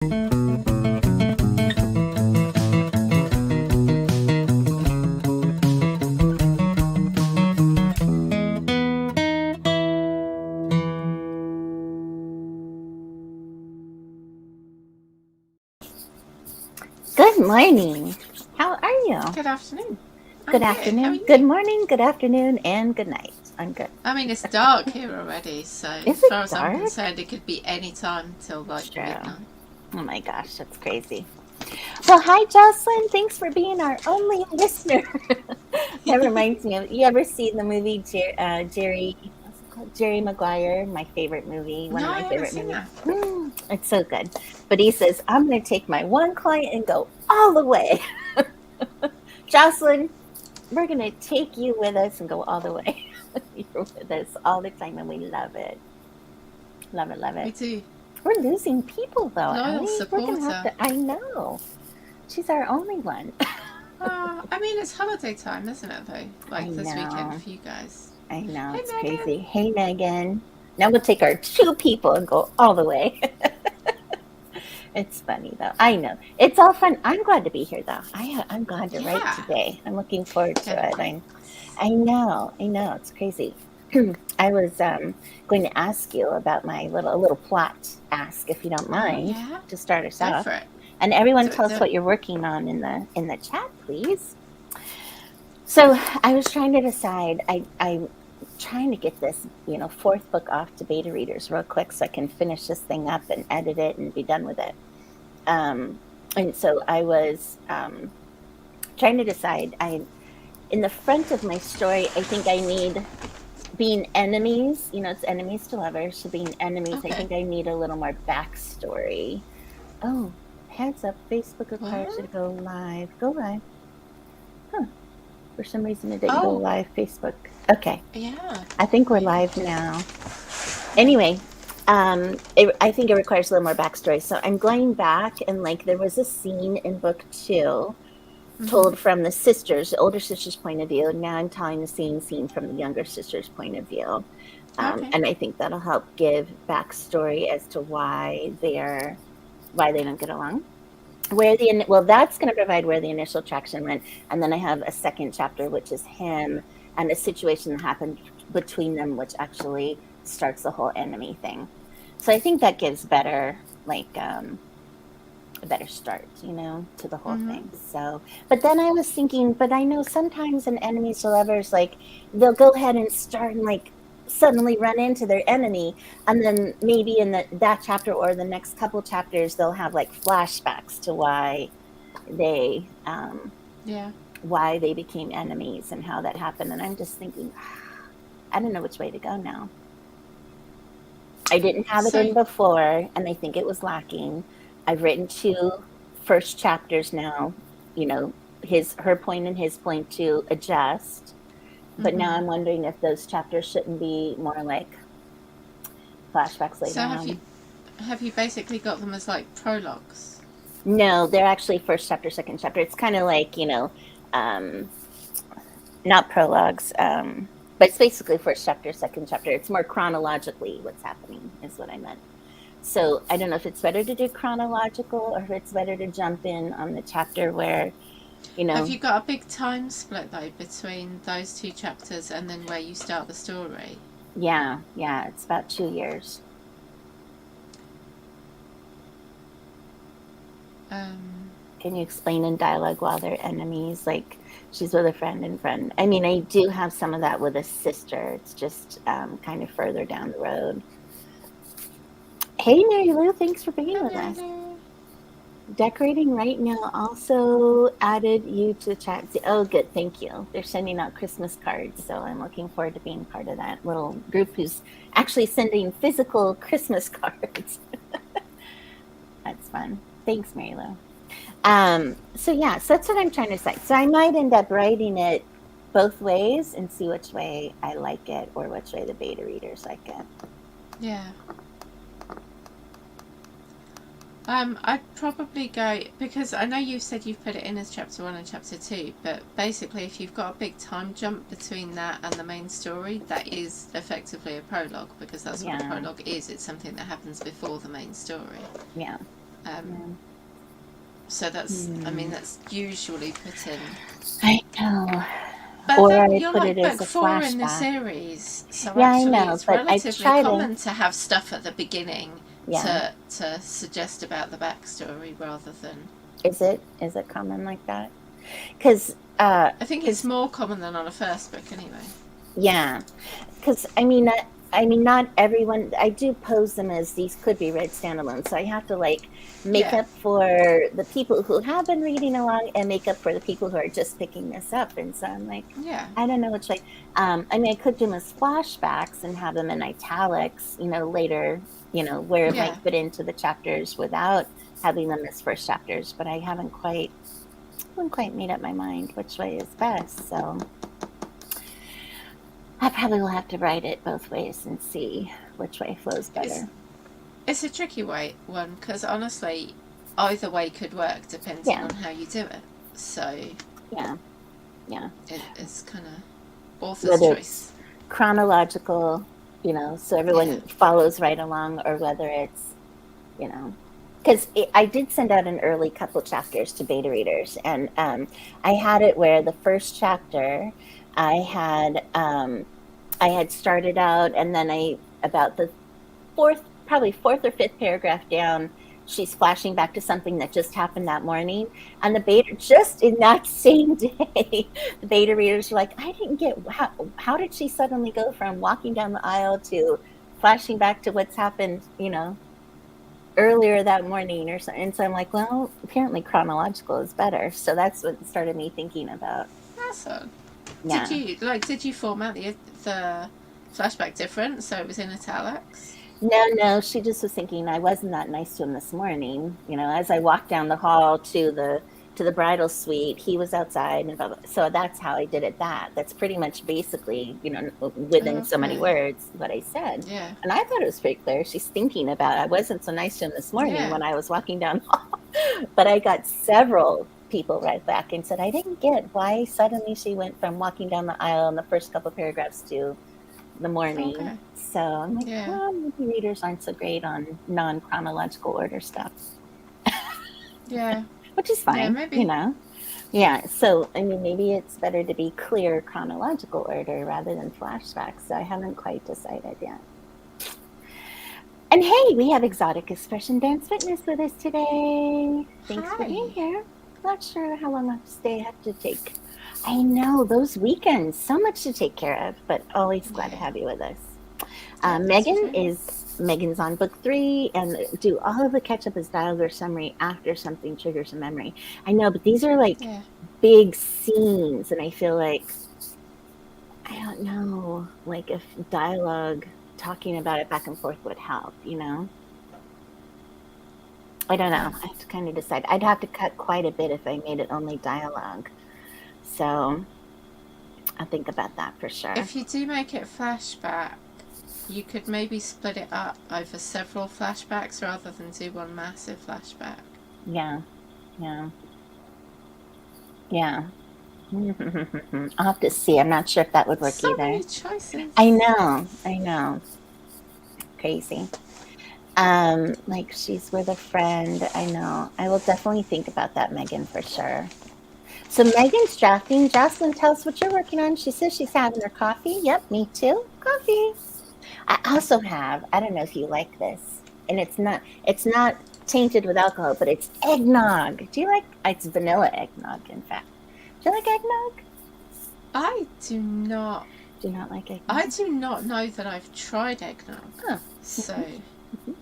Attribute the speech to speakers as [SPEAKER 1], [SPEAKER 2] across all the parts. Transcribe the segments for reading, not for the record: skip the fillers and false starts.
[SPEAKER 1] Good morning. How are you?
[SPEAKER 2] Good afternoon.
[SPEAKER 1] Good
[SPEAKER 2] I'm good. How are
[SPEAKER 1] afternoon, good
[SPEAKER 2] you?
[SPEAKER 1] morning, good afternoon, and good night. I'm good.
[SPEAKER 2] I mean, it's dark here already, so
[SPEAKER 1] Is
[SPEAKER 2] as
[SPEAKER 1] it
[SPEAKER 2] far as I'm
[SPEAKER 1] dark?
[SPEAKER 2] concerned, it could be any time till like
[SPEAKER 1] True.
[SPEAKER 2] midnight.
[SPEAKER 1] Oh my gosh, that's crazy. Well, hi, Jocelyn. Thanks for being our only listener. That reminds me of you ever seen the movie Jerry? What's it called? Jerry Maguire. My favorite movie. One
[SPEAKER 2] No,
[SPEAKER 1] of
[SPEAKER 2] I
[SPEAKER 1] my
[SPEAKER 2] haven't
[SPEAKER 1] favorite
[SPEAKER 2] seen
[SPEAKER 1] movies.
[SPEAKER 2] that.
[SPEAKER 1] It's so good. But he says, "I'm going to take my one client and go all the way." Jocelyn, we're going to take you with us and go all the way. You're with us all the time, and we love it. Love it, love
[SPEAKER 2] We
[SPEAKER 1] it.
[SPEAKER 2] do.
[SPEAKER 1] We're losing people, though,
[SPEAKER 2] Loyal
[SPEAKER 1] Ellie. We're going to have
[SPEAKER 2] supporter.
[SPEAKER 1] to, I know. She's our only one.
[SPEAKER 2] I mean, it's holiday time, isn't it, though?
[SPEAKER 1] I
[SPEAKER 2] Like this weekend
[SPEAKER 1] know.
[SPEAKER 2] for you guys.
[SPEAKER 1] I know.
[SPEAKER 2] Hey,
[SPEAKER 1] It's
[SPEAKER 2] Megan.
[SPEAKER 1] crazy. Hey, Megan. Now we'll take our two people and go all the way. It's funny, though. I know. It's all fun. I'm glad to be here, though. I'm glad to write
[SPEAKER 2] Yeah.
[SPEAKER 1] today. I'm looking forward to
[SPEAKER 2] Gonna
[SPEAKER 1] it.
[SPEAKER 2] write.
[SPEAKER 1] I know. I know. It's crazy. I was going to ask you about my little plot ask, if you don't
[SPEAKER 2] Oh,
[SPEAKER 1] mind,
[SPEAKER 2] yeah.
[SPEAKER 1] to start us
[SPEAKER 2] Go
[SPEAKER 1] off.
[SPEAKER 2] for it.
[SPEAKER 1] And everyone,
[SPEAKER 2] Do it,
[SPEAKER 1] tell
[SPEAKER 2] do
[SPEAKER 1] us
[SPEAKER 2] it.
[SPEAKER 1] what you're working on in the chat, please. So I was trying to decide. I'm trying to get this, fourth book off to beta readers real quick so I can finish this thing up and edit it and be done with it. Um, and so I was trying to decide. I In the front of my story, I think I need being enemies. It's enemies to lovers. So being enemies, I
[SPEAKER 2] Okay.
[SPEAKER 1] think I need a little more backstory. Oh, heads up! Facebook requires you
[SPEAKER 2] What?
[SPEAKER 1] to go live. Go live. Huh. For some reason, it didn't go
[SPEAKER 2] Oh,
[SPEAKER 1] live. Facebook. Okay.
[SPEAKER 2] yeah.
[SPEAKER 1] I think we're
[SPEAKER 2] Maybe.
[SPEAKER 1] live now. Anyway, I think it requires a little more backstory. So I'm going back and like there was a scene in book two
[SPEAKER 2] Mm-hmm.
[SPEAKER 1] told from the sisters, the older sister's point of view. Now I'm telling the same scene from the younger sister's point of view.
[SPEAKER 2] Okay.
[SPEAKER 1] And I think that'll help give backstory as to why they don't get along. That's going to provide where the initial traction went, and then I have a second chapter which is him and a situation that happened between them, which actually starts the whole enemy thing. So I think that gives a better start, to the whole
[SPEAKER 2] Mm-hmm.
[SPEAKER 1] thing. So, but then I was thinking, but I know sometimes in enemies to lovers, like they'll go ahead and start and like suddenly run into their enemy, and then maybe in that chapter or the next couple chapters, they'll have like flashbacks to they um,
[SPEAKER 2] Yeah.
[SPEAKER 1] why they became enemies and how that happened. And I'm just thinking, I don't know which way to go now. I didn't have it in
[SPEAKER 2] So,
[SPEAKER 1] before, and I think it was lacking. I've written two first chapters now, you know, her point and his point to adjust. But now
[SPEAKER 2] mm-hmm.
[SPEAKER 1] I'm wondering if those chapters shouldn't be more like flashbacks later
[SPEAKER 2] So have you
[SPEAKER 1] on.
[SPEAKER 2] have you basically got them as like prologues?
[SPEAKER 1] No, they're actually first chapter, second chapter. It's kind of like, um, not prologues, but it's basically first chapter, second chapter. It's more chronologically what's happening, is what I meant. So I don't know if it's better to do chronological or if it's better to jump in on the chapter where, you
[SPEAKER 2] Have
[SPEAKER 1] know,
[SPEAKER 2] you got a big time split though between those two chapters and then where you start the story?
[SPEAKER 1] yeah, it's about 2 years.
[SPEAKER 2] Um,
[SPEAKER 1] Can you explain in dialogue while they're enemies? Like she's with a friend and friend. I mean, I do have some of that with a sister. It's just kind of further down the road. Hey, Mary Lou, thanks for being
[SPEAKER 2] Hi
[SPEAKER 1] with
[SPEAKER 2] Mary
[SPEAKER 1] us.
[SPEAKER 2] Lou.
[SPEAKER 1] Decorating right now also added you to the chat. Oh, good. Thank you. They're sending out Christmas cards. So I'm looking forward to being part of that little group who's actually sending physical Christmas cards. That's fun. Thanks, Mary Lou. So yeah, so that's what I'm trying to say. So I might end up writing it both ways and see which way I like it or which way the beta readers like it.
[SPEAKER 2] Yeah. I'd probably go because I know you said you've put it in as chapter one and chapter two, but basically, if you've got a big time jump between that and the main story, that is effectively a prologue because that's what a
[SPEAKER 1] Yeah,
[SPEAKER 2] prologue is. It's something that happens before the main story.
[SPEAKER 1] yeah. Yeah.
[SPEAKER 2] So that's usually put in.
[SPEAKER 1] I know.
[SPEAKER 2] But
[SPEAKER 1] Or
[SPEAKER 2] then
[SPEAKER 1] I
[SPEAKER 2] you're
[SPEAKER 1] put
[SPEAKER 2] like
[SPEAKER 1] it as
[SPEAKER 2] book
[SPEAKER 1] a
[SPEAKER 2] 4 in the
[SPEAKER 1] flashback.
[SPEAKER 2] series, so
[SPEAKER 1] Yeah, I
[SPEAKER 2] actually
[SPEAKER 1] know,
[SPEAKER 2] it's
[SPEAKER 1] but I
[SPEAKER 2] relatively
[SPEAKER 1] try to.
[SPEAKER 2] common to have stuff at the beginning
[SPEAKER 1] Yeah.
[SPEAKER 2] to suggest about the backstory rather than.
[SPEAKER 1] Is it common like that? Because
[SPEAKER 2] I think it's
[SPEAKER 1] because
[SPEAKER 2] more common than on a first book anyway.
[SPEAKER 1] yeah, because I mean, not everyone. I do pose them as these could be read standalone, so I have to like make
[SPEAKER 2] Yeah,
[SPEAKER 1] up for the people who have been reading along and make up for the people who are just picking this up. And so I'm like,
[SPEAKER 2] yeah,
[SPEAKER 1] I don't know which way. I mean, I could do them as flashbacks and have them in italics, later, where it
[SPEAKER 2] yeah.
[SPEAKER 1] might fit into the chapters without having them as first chapters. But I haven't quite made up my mind which way is best. So I probably will have to write it both ways and see which way flows
[SPEAKER 2] It's
[SPEAKER 1] better.
[SPEAKER 2] it's a tricky one because honestly, either way could work depending
[SPEAKER 1] Yeah,
[SPEAKER 2] on how you do it. So
[SPEAKER 1] yeah, yeah.
[SPEAKER 2] it's kind of author's
[SPEAKER 1] Whether it's
[SPEAKER 2] choice.
[SPEAKER 1] chronological, so
[SPEAKER 2] Yeah,
[SPEAKER 1] everyone follows right along, or whether it's, because I did send out an early couple chapters to beta readers, and I had it where the first chapter I had I had started out, and then about the probably fourth or fifth paragraph down, she's flashing back to something that just happened that morning. And the beta, just in that same day, the beta readers were like, I didn't get how did she suddenly go from walking down the aisle to flashing back to what's happened, earlier that morning or something. And so I'm like, well, apparently chronological is better. So that's what started me thinking about.
[SPEAKER 2] that's all. Did
[SPEAKER 1] Yeah.
[SPEAKER 2] you format the flashback different so it was in italics?
[SPEAKER 1] No, no, she just was thinking I wasn't that nice to him this morning. As I walked down the hall to the bridal suite, he was outside and blah, blah. So that's how I did it. That's pretty much basically, within so many
[SPEAKER 2] Okay.
[SPEAKER 1] words what I said.
[SPEAKER 2] Yeah.
[SPEAKER 1] And I thought it was pretty clear. She's thinking about I wasn't so nice to him this morning
[SPEAKER 2] Yeah.
[SPEAKER 1] when I was walking down the hall. But I got several people right back and said I didn't get why suddenly she went from walking down the aisle in the first couple paragraphs to the morning.
[SPEAKER 2] Okay.
[SPEAKER 1] So I'm like,
[SPEAKER 2] Yeah.
[SPEAKER 1] well, maybe readers aren't so great on non chronological order stuff,
[SPEAKER 2] Yeah.
[SPEAKER 1] which is
[SPEAKER 2] Yeah.
[SPEAKER 1] fine,
[SPEAKER 2] Maybe.
[SPEAKER 1] Yeah. So, I mean, maybe it's better to be clear chronological order rather than flashbacks. So I haven't quite decided yet. And hey, we have Exotic Expression Dance Fitness with us today. Thanks for
[SPEAKER 2] Hi.
[SPEAKER 1] being here. Not sure how long I'll stay. I have to take. I know those weekends, so much to take care of, but always glad to
[SPEAKER 2] Yeah.
[SPEAKER 1] have you with us.
[SPEAKER 2] Yeah. Thanks for joining.
[SPEAKER 1] Megan's on book 3, and do all of the catch up as dialogue or summary after something triggers a memory. I know, but these are like
[SPEAKER 2] Yeah.
[SPEAKER 1] big scenes, and I feel like I don't know, like if dialogue talking about it back and forth would help, I don't know. I have to kind of decide. I'd have to cut quite a bit if I made it only dialogue. So I'll think about that for sure.
[SPEAKER 2] If you do make it flashback, you could maybe split it up over several flashbacks rather than do one massive flashback.
[SPEAKER 1] Yeah. Yeah. Yeah. I'll have to see. I'm not sure if that would work
[SPEAKER 2] So
[SPEAKER 1] either.
[SPEAKER 2] many choices.
[SPEAKER 1] I know. I know. Crazy. Like she's with a friend. I know. I will definitely think about that, Megan, for sure. So Megan's drafting. Jocelyn, tell us what you're working on. She says she's having her coffee. Yep, me too. Coffee. I also have, I don't know if you like this, and it's not tainted with alcohol, but it's eggnog. Do you like, it's vanilla eggnog, in fact. Do you like eggnog?
[SPEAKER 2] I do not.
[SPEAKER 1] Do you not like eggnog?
[SPEAKER 2] I do not know that I've tried eggnog.
[SPEAKER 1] Huh.
[SPEAKER 2] So
[SPEAKER 1] Mm-hmm.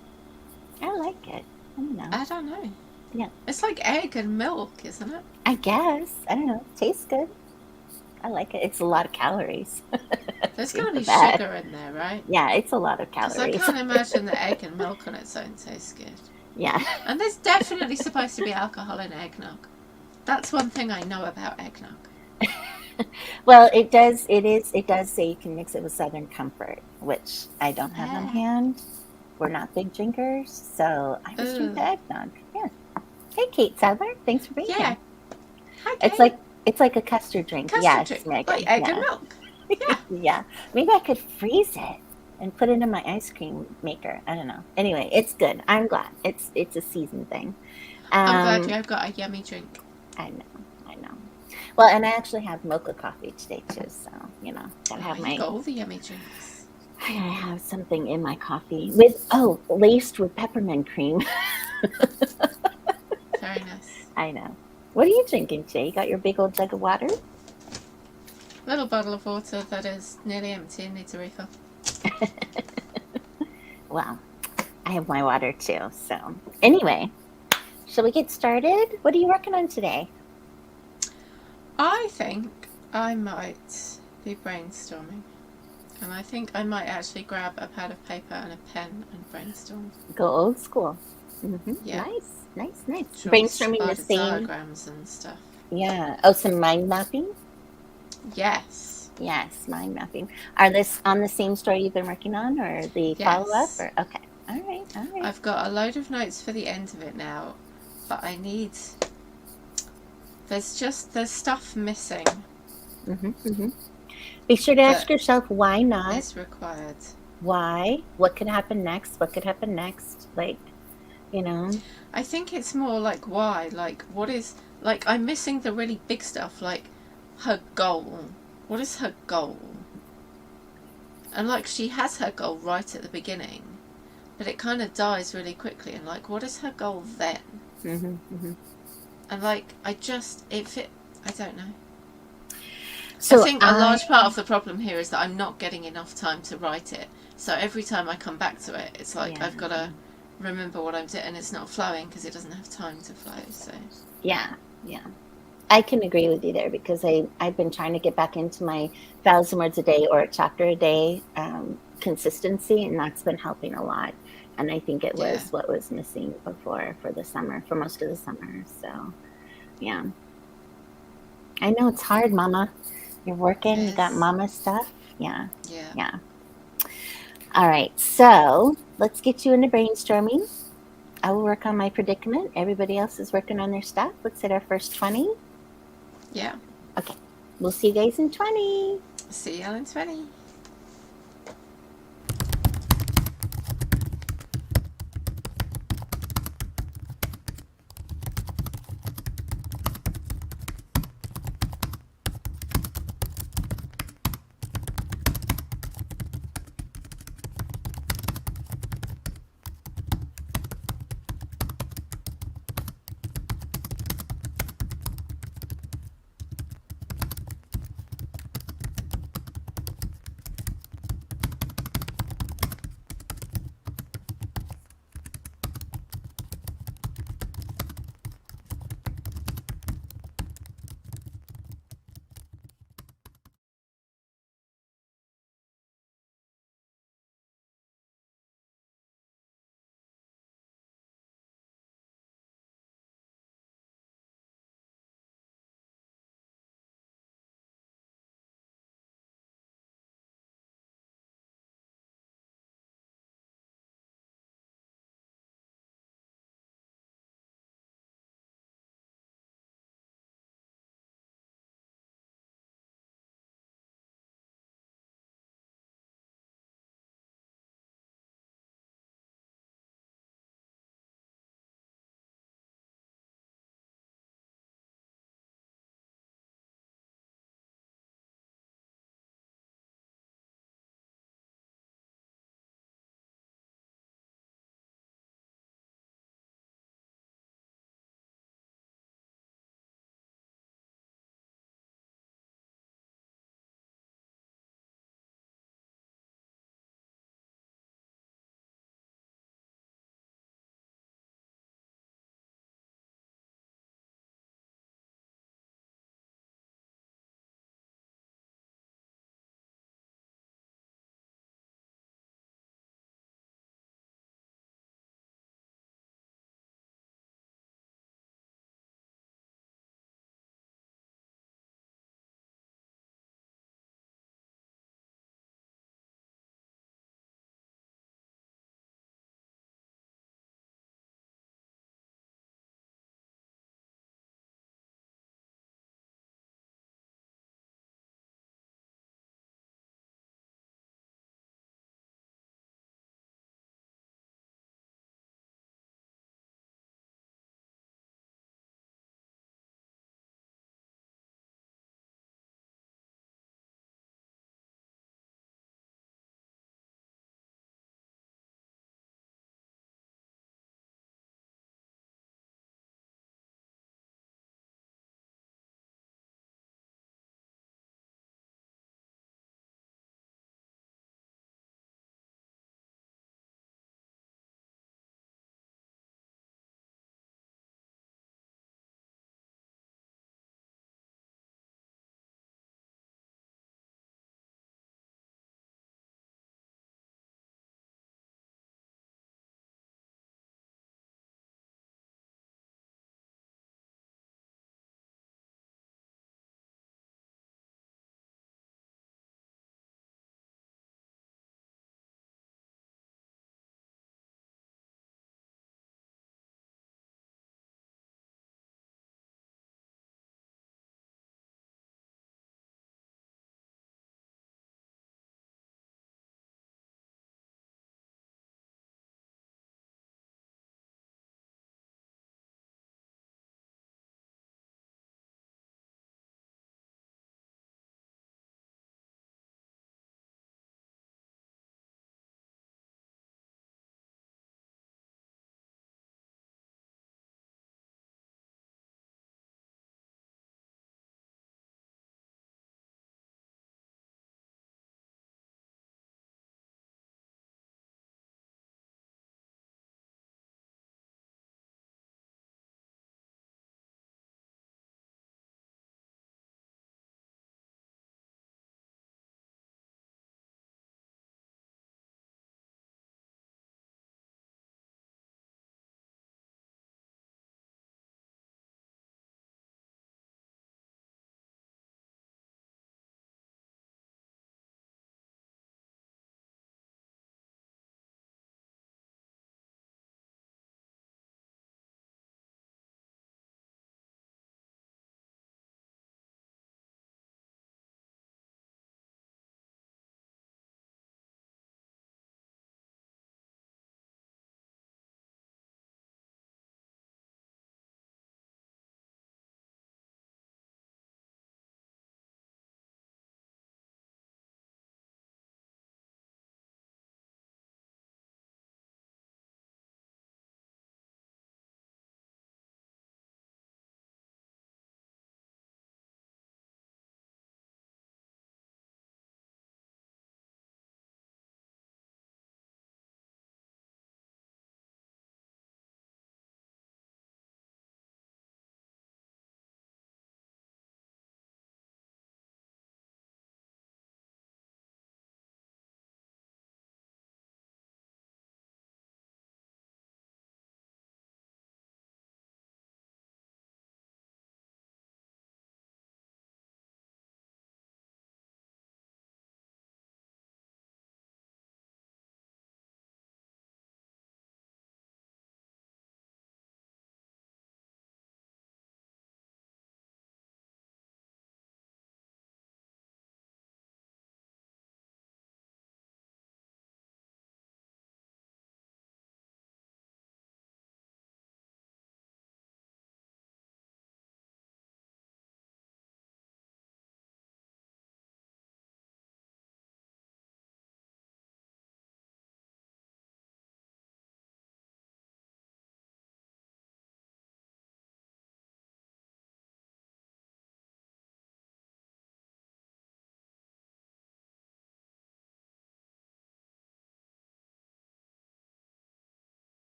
[SPEAKER 1] I like it. I don't know.
[SPEAKER 2] I don't know.
[SPEAKER 1] Yeah.
[SPEAKER 2] It's like egg and milk, isn't it?
[SPEAKER 1] I guess. I don't know. Tastes good. I like it. It's a lot of calories.
[SPEAKER 2] There's got to be
[SPEAKER 1] bad.
[SPEAKER 2] sugar in there, right?
[SPEAKER 1] Yeah, it's a lot of
[SPEAKER 2] Because I
[SPEAKER 1] calories.
[SPEAKER 2] can't imagine that egg and milk on its own tastes good.
[SPEAKER 1] Yeah.
[SPEAKER 2] And there's definitely supposed to be alcohol in eggnog. That's one thing I know about eggnog.
[SPEAKER 1] Well, it does. It does say you can mix it with Southern Comfort, which I don't have on hand. We're not big drinkers, so I just drink the eggnog. Yeah. Hey, Kate Sadler, thanks for being here.
[SPEAKER 2] Hi, Kate.
[SPEAKER 1] It's like a custard drink.
[SPEAKER 2] Custard
[SPEAKER 1] yes,
[SPEAKER 2] drink.
[SPEAKER 1] Megan.
[SPEAKER 2] Like egg
[SPEAKER 1] yeah.
[SPEAKER 2] and milk. Yeah.
[SPEAKER 1] Yeah. Maybe I could freeze it. and put it in my ice cream maker. I don't know. Anyway, it's good. I'm glad. It's a season thing.
[SPEAKER 2] I'm glad
[SPEAKER 1] Um,
[SPEAKER 2] you've got a yummy drink.
[SPEAKER 1] I know. I know. Well, and I actually have mocha coffee today too. So gotta
[SPEAKER 2] Oh,
[SPEAKER 1] have
[SPEAKER 2] you've
[SPEAKER 1] my.
[SPEAKER 2] got all the yummy drinks.
[SPEAKER 1] I gotta have something in my coffee with laced with peppermint cream.
[SPEAKER 2] Very nice.
[SPEAKER 1] I know. What are you drinking, Jay? You got your big old jug of water?
[SPEAKER 2] Little bottle of water that is nearly empty and needs a refill.
[SPEAKER 1] Well, I have my water too. So anyway, shall we get started? What are you working on today?
[SPEAKER 2] I think I might be brainstorming. And I think I might actually grab a pad of paper and a pen and brainstorm.
[SPEAKER 1] Go old school.
[SPEAKER 2] Yeah.
[SPEAKER 1] Nice.
[SPEAKER 2] Draw
[SPEAKER 1] Brainstorming the
[SPEAKER 2] spider
[SPEAKER 1] same.
[SPEAKER 2] diagrams and stuff.
[SPEAKER 1] Yeah. Oh, some mind mapping.
[SPEAKER 2] Yes.
[SPEAKER 1] Yes, mind mapping. Are this on the same story you've been working on, or the follow up?
[SPEAKER 2] Yes.
[SPEAKER 1] Or okay. All right.
[SPEAKER 2] I've got a load of notes for the end of it now, but I need. There's stuff missing.
[SPEAKER 1] Be sure to ask yourself why not.
[SPEAKER 2] Is required.
[SPEAKER 1] Why? What could happen next? What could happen next?
[SPEAKER 2] I think it's more like why. Like what is like I'm missing the really big stuff. Like her goal. What is her goal? And like she has her goal right at the beginning, but it kind of dies really quickly. And like, what is her goal then? And like, I don't know. So I think a large part of the problem here is that I'm not getting enough time to write it. So every time I come back to it, it's like I've got to remember what I'm doing, and it's not flowing because it doesn't have time to flow. So
[SPEAKER 1] yeah. I can agree with you there because I've been trying to get back into my 1,000 words a day or a chapter a day consistency, and that's been helping a lot. And I think it was what was missing before for the summer, for most of the summer. So, yeah. I know it's hard, Mama. You're working, you got Mama stuff. Yeah. All right, so let's get you into brainstorming. I will work on my predicament. Everybody else is working on their stuff. Let's hit our first 20.
[SPEAKER 2] Yeah.
[SPEAKER 1] Okay. We'll see you guys in 20.
[SPEAKER 2] See y'all in 20.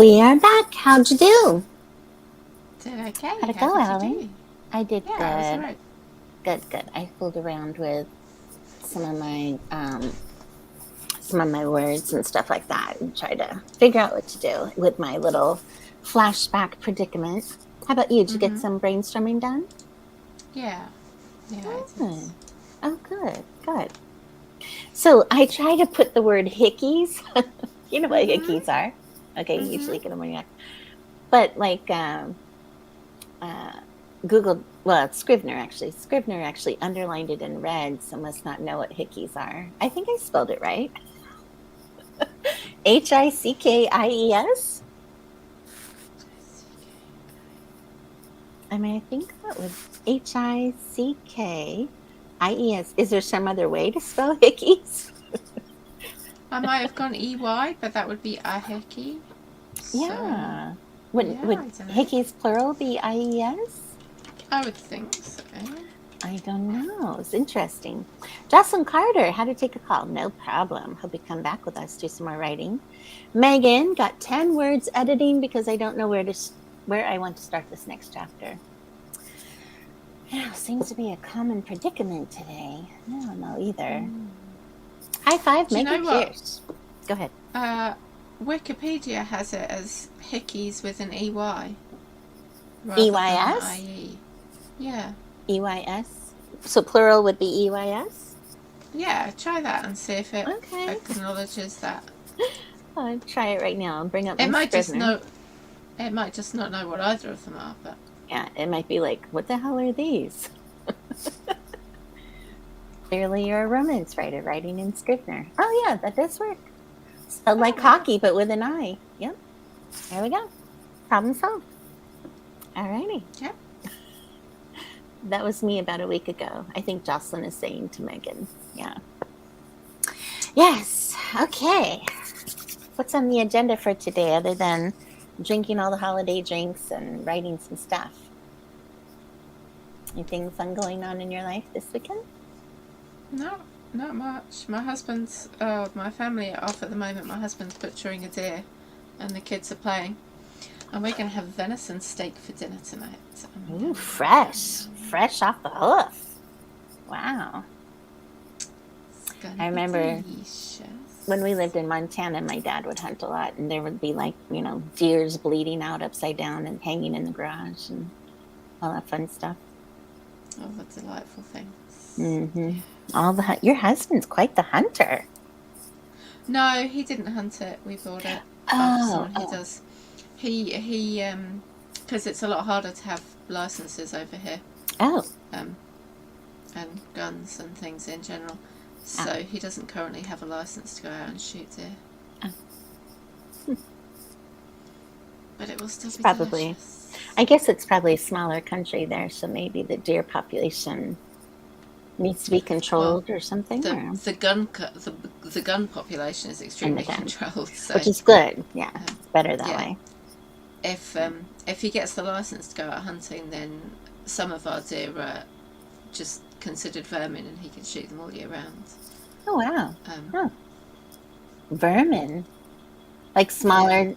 [SPEAKER 1] We are back. How'd you do?
[SPEAKER 2] Did okay.
[SPEAKER 1] How'd it
[SPEAKER 2] How
[SPEAKER 1] go,
[SPEAKER 2] did you
[SPEAKER 1] Allie?
[SPEAKER 2] do?
[SPEAKER 1] I did
[SPEAKER 2] Yeah, I was
[SPEAKER 1] good.
[SPEAKER 2] alright.
[SPEAKER 1] Good. I fooled around with some of my words and stuff like that and try to figure out what to do with my little flashback predicament. How about you? Did you get
[SPEAKER 2] Mhm.
[SPEAKER 1] some brainstorming done?
[SPEAKER 2] Yeah. Yeah, I did.
[SPEAKER 1] Hmm. Oh, good. So I try to put the word hickeys. You know what
[SPEAKER 2] Mhm.
[SPEAKER 1] hickeys are? Okay,
[SPEAKER 2] Mhm.
[SPEAKER 1] usually get them when you're, but like uh, Google, well, it's Scrivener actually. Scrivener actually underlined it in red, so must not know what hickeys are. I think I spelled it right. Hickies. I mean, I think that was Hickies. Is there some other way to spell hickeys?
[SPEAKER 2] I might have gone EY, but that would be a hickey. So,
[SPEAKER 1] Yeah.
[SPEAKER 2] yeah,
[SPEAKER 1] Would
[SPEAKER 2] I don't know.
[SPEAKER 1] hickeys plural be IES?
[SPEAKER 2] I would think so.
[SPEAKER 1] I don't know. It's interesting. Jocelyn Carter had to take a call. No problem. Hope you come back with us, do some more writing. Megan got 10 words editing because I don't know where I want to start this next chapter. Yeah, seems to be a common predicament today. I don't know either. High five,
[SPEAKER 2] Do you
[SPEAKER 1] Megan
[SPEAKER 2] know what?
[SPEAKER 1] Pierce. Go ahead.
[SPEAKER 2] Uh, Wikipedia has it as hickeys with an EY rather than an
[SPEAKER 1] EYS?
[SPEAKER 2] IE. Yeah.
[SPEAKER 1] EYS? So plural would be EYS?
[SPEAKER 2] Yeah, try that and see if it
[SPEAKER 1] Okay.
[SPEAKER 2] acknowledges that.
[SPEAKER 1] I'll try it right now. I'll bring up
[SPEAKER 2] It
[SPEAKER 1] my
[SPEAKER 2] might just
[SPEAKER 1] Scrivener.
[SPEAKER 2] know. It might just not know what either of them are, but
[SPEAKER 1] Yeah, it might be like, what the hell are these? Clearly, you're a romance writer writing in Scrivener. Oh, yeah, that does work. Spelled like hockey, but with an I. Yep. There we go. Problem solved. All righty.
[SPEAKER 2] yep.
[SPEAKER 1] That was me about a week ago. I think Jocelyn is saying to Megan. Yeah. Yes. Okay. What's on the agenda for today other than drinking all the holiday drinks and writing some stuff? Anything fun going on in your life this weekend?
[SPEAKER 2] No, not much. My family are off at the moment. My husband's butchering a deer, and the kids are playing. And we're going to have venison steak for dinner tonight.
[SPEAKER 1] Ooh, fresh off the hoof. Wow. I remember
[SPEAKER 2] delicious.
[SPEAKER 1] when we lived in Montana, my dad would hunt a lot, and there would be like, deers bleeding out upside down and hanging in the garage and all that fun stuff.
[SPEAKER 2] All the delightful things.
[SPEAKER 1] Mm-hmm. Your husband's quite the hunter.
[SPEAKER 2] No, he didn't hunt it. We bought it off someone who does. He because it's a lot harder to have licenses over here.
[SPEAKER 1] Oh.
[SPEAKER 2] And guns and things in general. So he doesn't currently have a license to go out and shoot deer. But it will still be
[SPEAKER 1] probably
[SPEAKER 2] delicious.
[SPEAKER 1] I guess it's probably a smaller country there, so maybe the deer population needs to be controlled or something.
[SPEAKER 2] The gun population is extremely controlled, so,
[SPEAKER 1] which is good. Yeah, it's better that way.
[SPEAKER 2] If he gets the license to go out hunting, then some of our deer are just considered vermin, and he can shoot them all year round.
[SPEAKER 1] Oh wow! Vermin, like smaller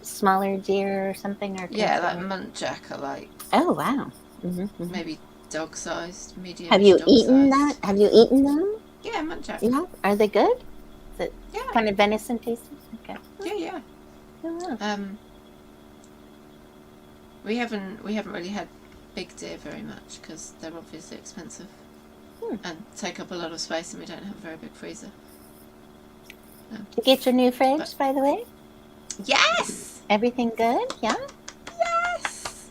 [SPEAKER 1] deer or something, or
[SPEAKER 2] like muntjac are like.
[SPEAKER 1] Oh wow!
[SPEAKER 2] Maybe dog-sized, medium.
[SPEAKER 1] Have you eaten that? Have you eaten them?
[SPEAKER 2] Yeah, muntjac.
[SPEAKER 1] Yeah, are they good? Is it kind of venison tasting? Okay.
[SPEAKER 2] Yeah.
[SPEAKER 1] Oh, wow.
[SPEAKER 2] We haven't really had big deer very much because they're obviously expensive and take up a lot of space, and we don't have a very big freezer.
[SPEAKER 1] Did you get your new fridge, by the way?
[SPEAKER 2] Yes!
[SPEAKER 1] Everything good? Yeah?
[SPEAKER 2] Yes!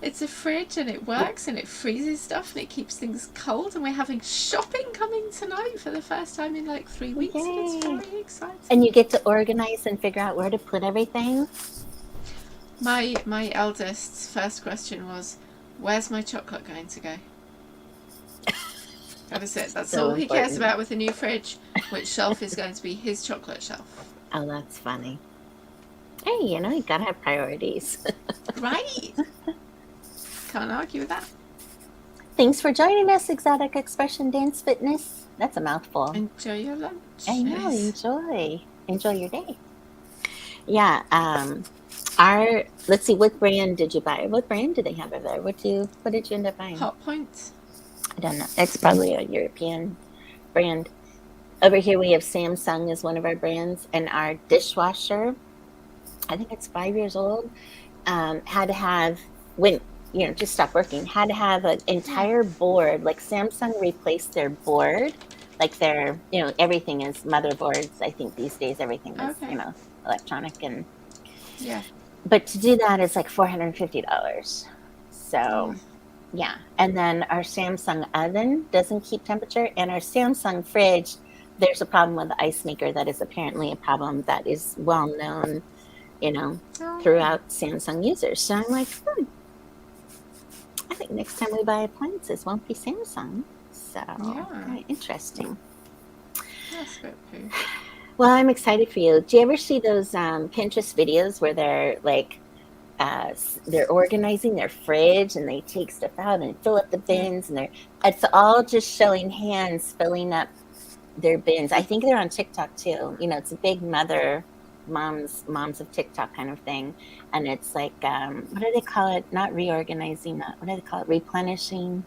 [SPEAKER 2] It's a fridge, and it works, and it freezes stuff, and it keeps things cold, and we're having shopping coming tonight for the first time in like 3 weeks, and it's very exciting.
[SPEAKER 1] And you get to organize and figure out where to put everything?
[SPEAKER 2] My eldest's first question was, where's my chocolate going to go? That was it. That's all he cares about with the new fridge. Which shelf is going to be his chocolate shelf?
[SPEAKER 1] Oh, that's funny. Hey, you gotta have priorities.
[SPEAKER 2] Right. Can't argue with that.
[SPEAKER 1] Thanks for joining us, Exotic Expression Dance Fitness. That's a mouthful.
[SPEAKER 2] Enjoy your lunch.
[SPEAKER 1] I know, enjoy your day. Yeah, let's see, what brand did you buy? What brand did they have over there? What did you end up buying?
[SPEAKER 2] Hot Point.
[SPEAKER 1] I don't know. It's probably a European brand. Over here we have Samsung as one of our brands, and our dishwasher, I think it's 5 years old, had to have when just stopped working, had to have an
[SPEAKER 2] Yeah.
[SPEAKER 1] entire board. Like Samsung replaced their board, like their everything is motherboards. I think these days everything is
[SPEAKER 2] Okay.
[SPEAKER 1] electronic, and
[SPEAKER 2] Yeah.
[SPEAKER 1] but to do that is like $450. So yeah, and then our Samsung oven doesn't keep temperature, and our Samsung fridge, there's a problem with the ice maker that is apparently a problem that is well known, you know,
[SPEAKER 2] Oh yeah.
[SPEAKER 1] throughout Samsung users. So I'm like, I think next time we buy appliances won't be Samsung. So
[SPEAKER 2] Yeah.
[SPEAKER 1] kind of interesting.
[SPEAKER 2] That's a bit poo.
[SPEAKER 1] Well, I'm excited for you. Do you ever see those Pinterest videos where they're like, they're organizing their fridge and they take stuff out and fill up the
[SPEAKER 2] Yeah.
[SPEAKER 1] bins, and it's all just showing hands filling up their bins. I think they're on TikTok too. It's a big moms of TikTok kind of thing. And it's like, what do they call it? Not reorganizing, what do they call it? Replenishing.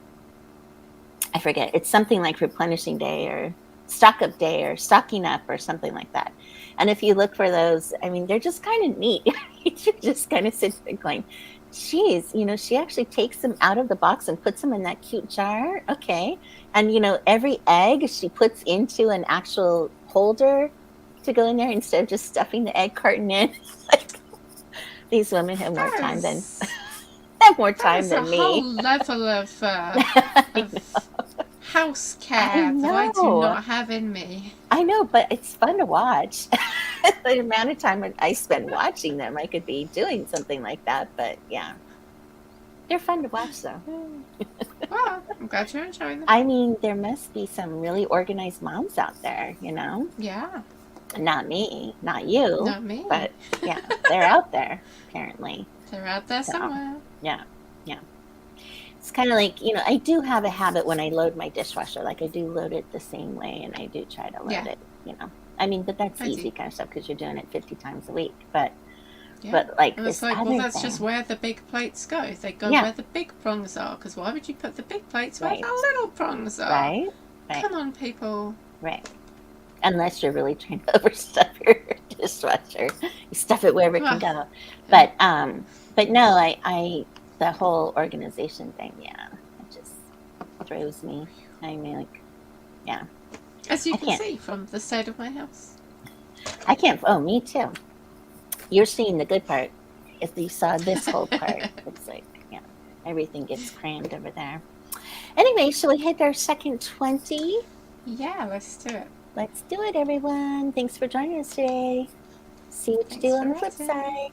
[SPEAKER 1] I forget. It's something like replenishing day or stock up day or stocking up or something like that. And if you look for those, I mean, they're just kind of neat. You just kind of sit there going, geez, she actually takes them out of the box and puts them in that cute jar. Okay. And, every egg she puts into an actual holder to go in there instead of just stuffing the egg carton in. Like, these women have more
[SPEAKER 2] That
[SPEAKER 1] time than
[SPEAKER 2] is
[SPEAKER 1] have more
[SPEAKER 2] that
[SPEAKER 1] time
[SPEAKER 2] is a
[SPEAKER 1] than
[SPEAKER 2] whole
[SPEAKER 1] me.
[SPEAKER 2] level of house
[SPEAKER 1] I
[SPEAKER 2] care that I do
[SPEAKER 1] know.
[SPEAKER 2] not have in me.
[SPEAKER 1] I know, but it's fun to watch. The amount of time I spend watching them, I could be doing something like that. But yeah, they're fun to watch, though.
[SPEAKER 2] Well, I'm glad you're enjoying them.
[SPEAKER 1] I mean, there must be some really organized moms out there,
[SPEAKER 2] Yeah.
[SPEAKER 1] Not me, not you,
[SPEAKER 2] Not me.
[SPEAKER 1] but yeah, they're out there apparently.
[SPEAKER 2] They're out there
[SPEAKER 1] So
[SPEAKER 2] somewhere.
[SPEAKER 1] yeah, yeah. It's kind of like, I do have a habit when I load my dishwasher. Like I do load it the same way, and I do try to load
[SPEAKER 2] Yeah.
[SPEAKER 1] it. I mean, but that's
[SPEAKER 2] I do.
[SPEAKER 1] easy kind of stuff because you're doing it 50 times a week. But
[SPEAKER 2] Yeah.
[SPEAKER 1] like
[SPEAKER 2] And it's
[SPEAKER 1] this
[SPEAKER 2] like, well,
[SPEAKER 1] other
[SPEAKER 2] that's just
[SPEAKER 1] thing,
[SPEAKER 2] where the big plates go. They go
[SPEAKER 1] yeah,
[SPEAKER 2] where the big prongs are. Because why would you put the big plates where
[SPEAKER 1] right,
[SPEAKER 2] the little prongs are?
[SPEAKER 1] right, right,
[SPEAKER 2] Come on, people.
[SPEAKER 1] right. Unless you're really trying to overstuff your dishwasher, you stuff it wherever it can
[SPEAKER 2] Well,
[SPEAKER 1] go. But no, I the whole organization thing, yeah, it just throws me. I mean, like, yeah,
[SPEAKER 2] as you
[SPEAKER 1] I
[SPEAKER 2] can
[SPEAKER 1] can't,
[SPEAKER 2] see from the state of my house.
[SPEAKER 1] I can't. Oh, me too. You're seeing the good part. If you saw this whole part, it's like, yeah, everything gets crammed over there. Anyway, shall we hit our second 20?
[SPEAKER 2] Yeah, let's do it.
[SPEAKER 1] Let's do it, everyone. Thanks for joining us today. See what you do
[SPEAKER 2] Thanks
[SPEAKER 1] on
[SPEAKER 2] for
[SPEAKER 1] the flip
[SPEAKER 2] writing.
[SPEAKER 1] side.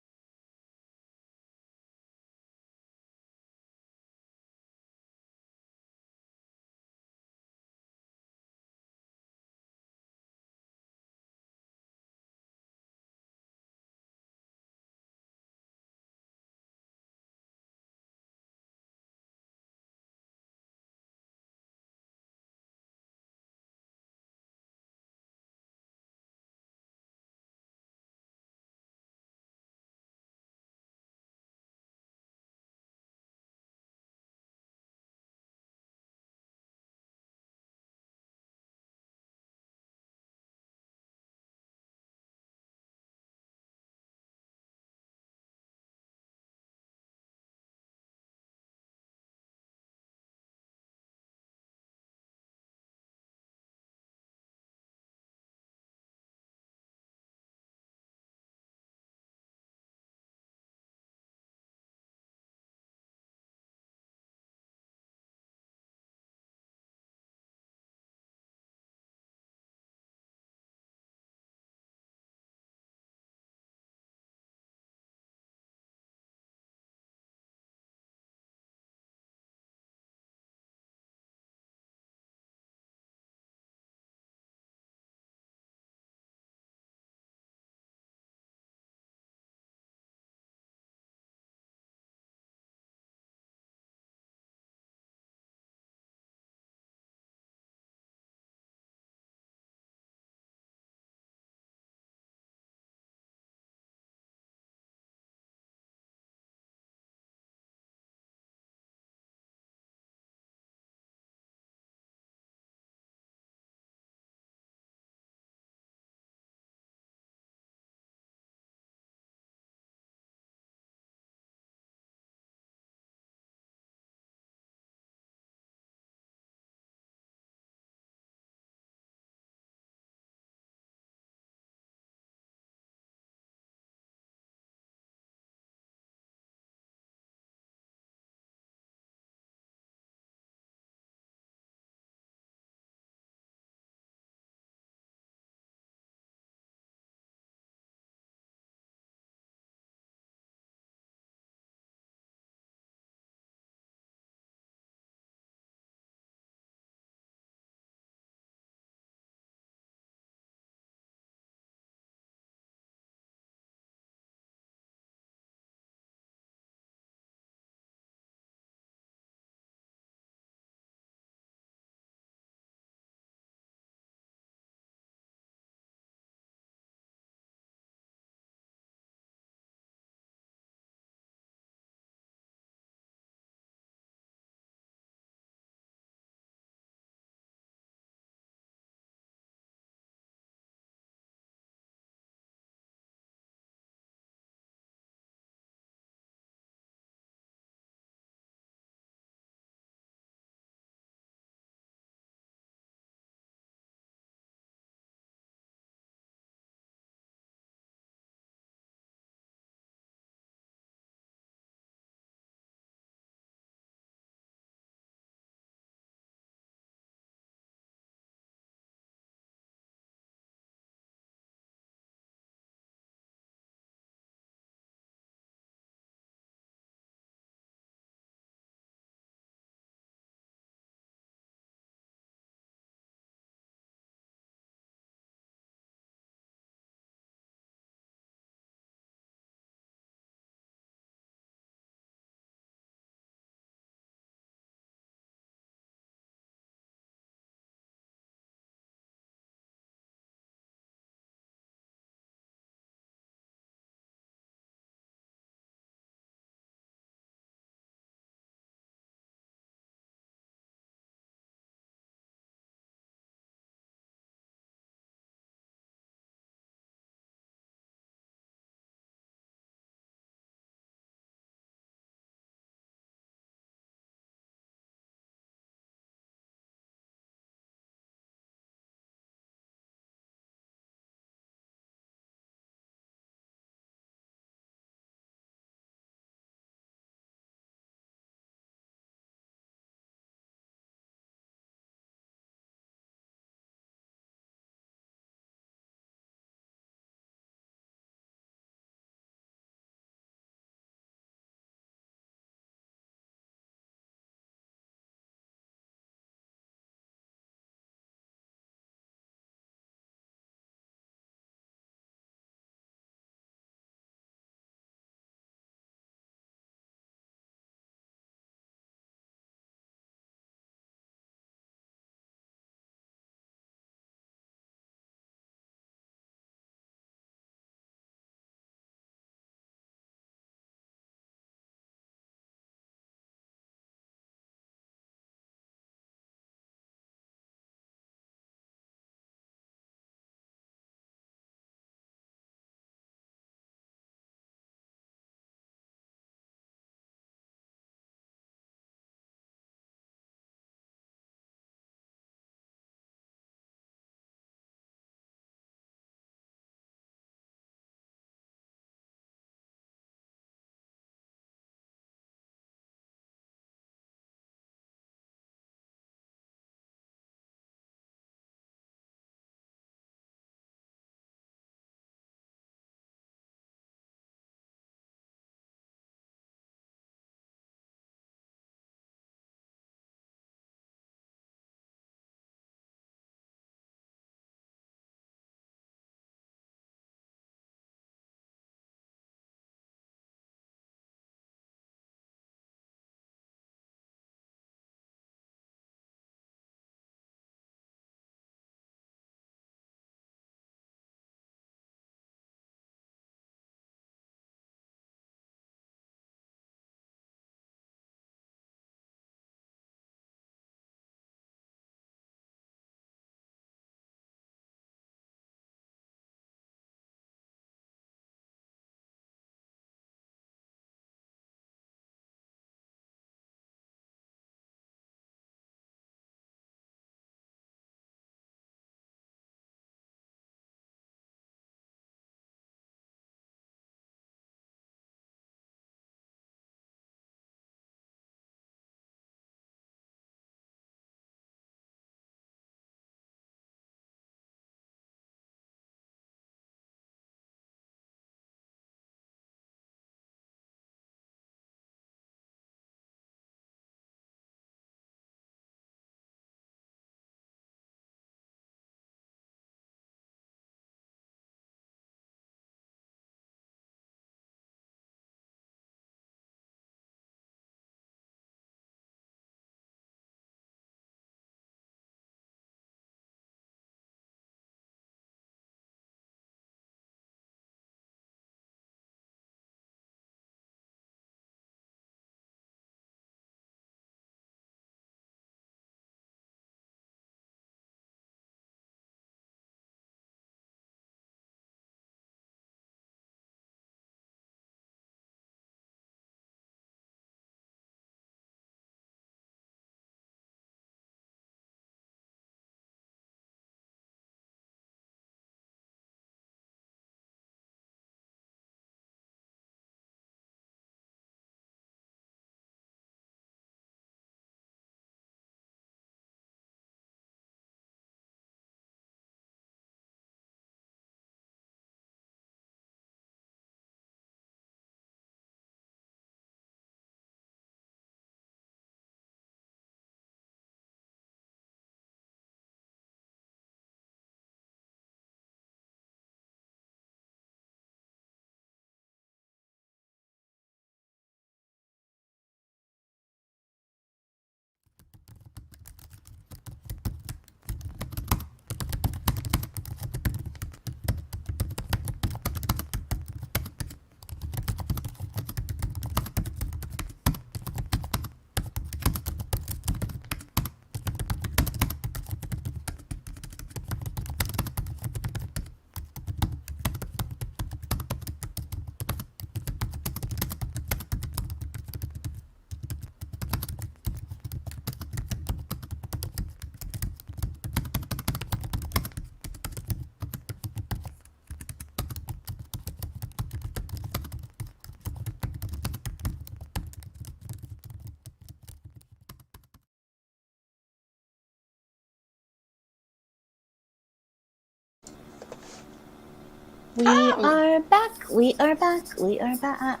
[SPEAKER 1] We
[SPEAKER 2] Oh,
[SPEAKER 1] are back. We are back. We are back.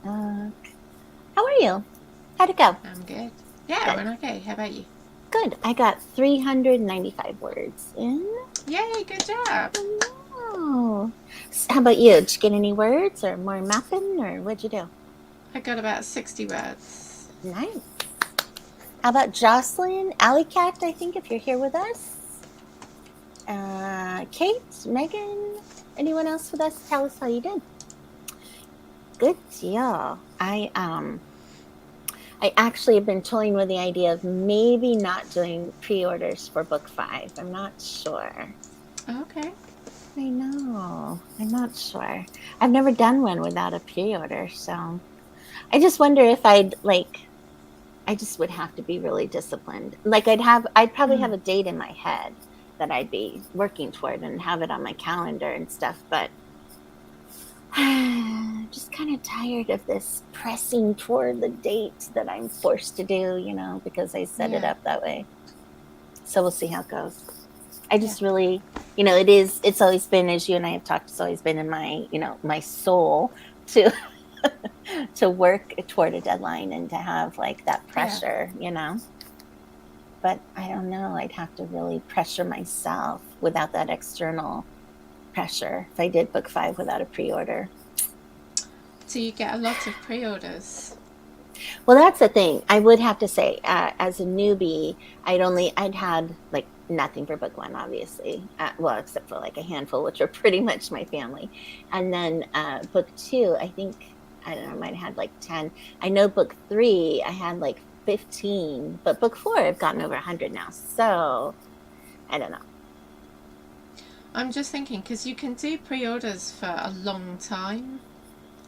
[SPEAKER 1] How are you? How'd it go?
[SPEAKER 2] I'm good. Yeah,
[SPEAKER 1] Good.
[SPEAKER 2] we're okay. How about you?
[SPEAKER 1] Good. I got 395 words in.
[SPEAKER 2] Yay, good job.
[SPEAKER 1] Oh. How about you? Did you get any words or more mapping or what'd you do?
[SPEAKER 2] I got about 60 words.
[SPEAKER 1] Nice. How about Jocelyn, Alley Cat, I think, if you're here with us? Kate, Megan, anyone else with us? Tell us how you did. Good deal. I actually have been toying with the idea of maybe not doing pre-orders for book 5. I'm not sure.
[SPEAKER 2] Okay.
[SPEAKER 1] I know. I'm not sure. I've never done one without a pre-order, so I just wonder if I just would have to be really disciplined. Like I'd probably have
[SPEAKER 2] Mm.
[SPEAKER 1] a date in my head that I'd be working toward and have it on my calendar and stuff, but I'm just kind of tired of this pressing toward the date that I'm forced to do, because I set it
[SPEAKER 2] Yeah,
[SPEAKER 1] up that way. So we'll see how it goes. I
[SPEAKER 2] yeah,
[SPEAKER 1] just really, it's always been, as you and I have talked, it's always been in my, my soul to to work toward a deadline and to have like that
[SPEAKER 2] yeah.
[SPEAKER 1] pressure. But I don't know, I'd have to really pressure myself without that external pressure if I did book 5 without a pre-order.
[SPEAKER 2] Do you get a lot of pre-orders?
[SPEAKER 1] Well, that's the thing. I would have to say, as a newbie, I'd had like nothing for book 1, obviously. Well, except for like a handful, which are pretty much my family. And then book 2, I think, I don't know, I might have had like 10. I know book 3, I had like 15, but book 4, I've gotten over 100 now. So I don't know.
[SPEAKER 2] I'm just thinking because you can do pre-orders for a long time.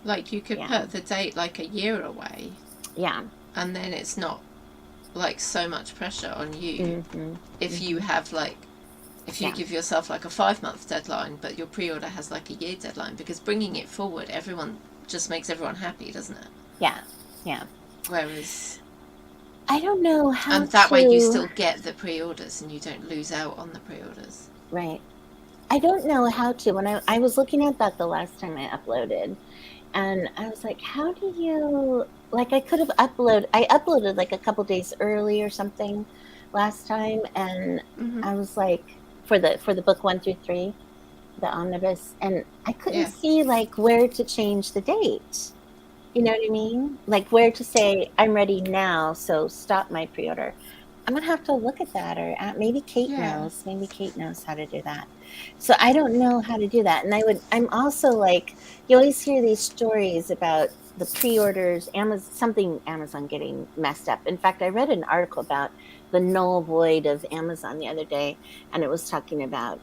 [SPEAKER 2] Like you could
[SPEAKER 1] Yeah.
[SPEAKER 2] put the date like a year away,
[SPEAKER 1] Yeah.
[SPEAKER 2] and then it's not like so much pressure on you
[SPEAKER 1] Mm-hmm.
[SPEAKER 2] if you
[SPEAKER 1] Mm-hmm.
[SPEAKER 2] have like if you
[SPEAKER 1] Yeah.
[SPEAKER 2] give yourself like a 5 month deadline but your pre-order has like a year deadline, because bringing it forward everyone just makes everyone happy, doesn't it?
[SPEAKER 1] Yeah. Yeah.
[SPEAKER 2] Whereas
[SPEAKER 1] I don't know how
[SPEAKER 2] and that way you
[SPEAKER 1] to,
[SPEAKER 2] still get the pre-orders and you don't lose out on the pre-orders.
[SPEAKER 1] right. I don't know how to. When I was looking at that the last time I uploaded, and I was like, how do you, like, I uploaded like a couple days early or something last time. And
[SPEAKER 2] Mm-hmm.
[SPEAKER 1] I was like, for the book 1 through 3, the omnibus, and I couldn't
[SPEAKER 2] Yeah,
[SPEAKER 1] see like where to change the date. You know what I mean? Like where to say I'm ready now, so stop my pre-order. I'm gonna have to look at that, or maybe Kate
[SPEAKER 2] yeah,
[SPEAKER 1] knows. Maybe Kate knows how to do that. So I don't know how to do that. And I'm also like, you always hear these stories about the pre-orders, Amazon getting messed up. In fact, I read an article about the null void of Amazon the other day, and it was talking about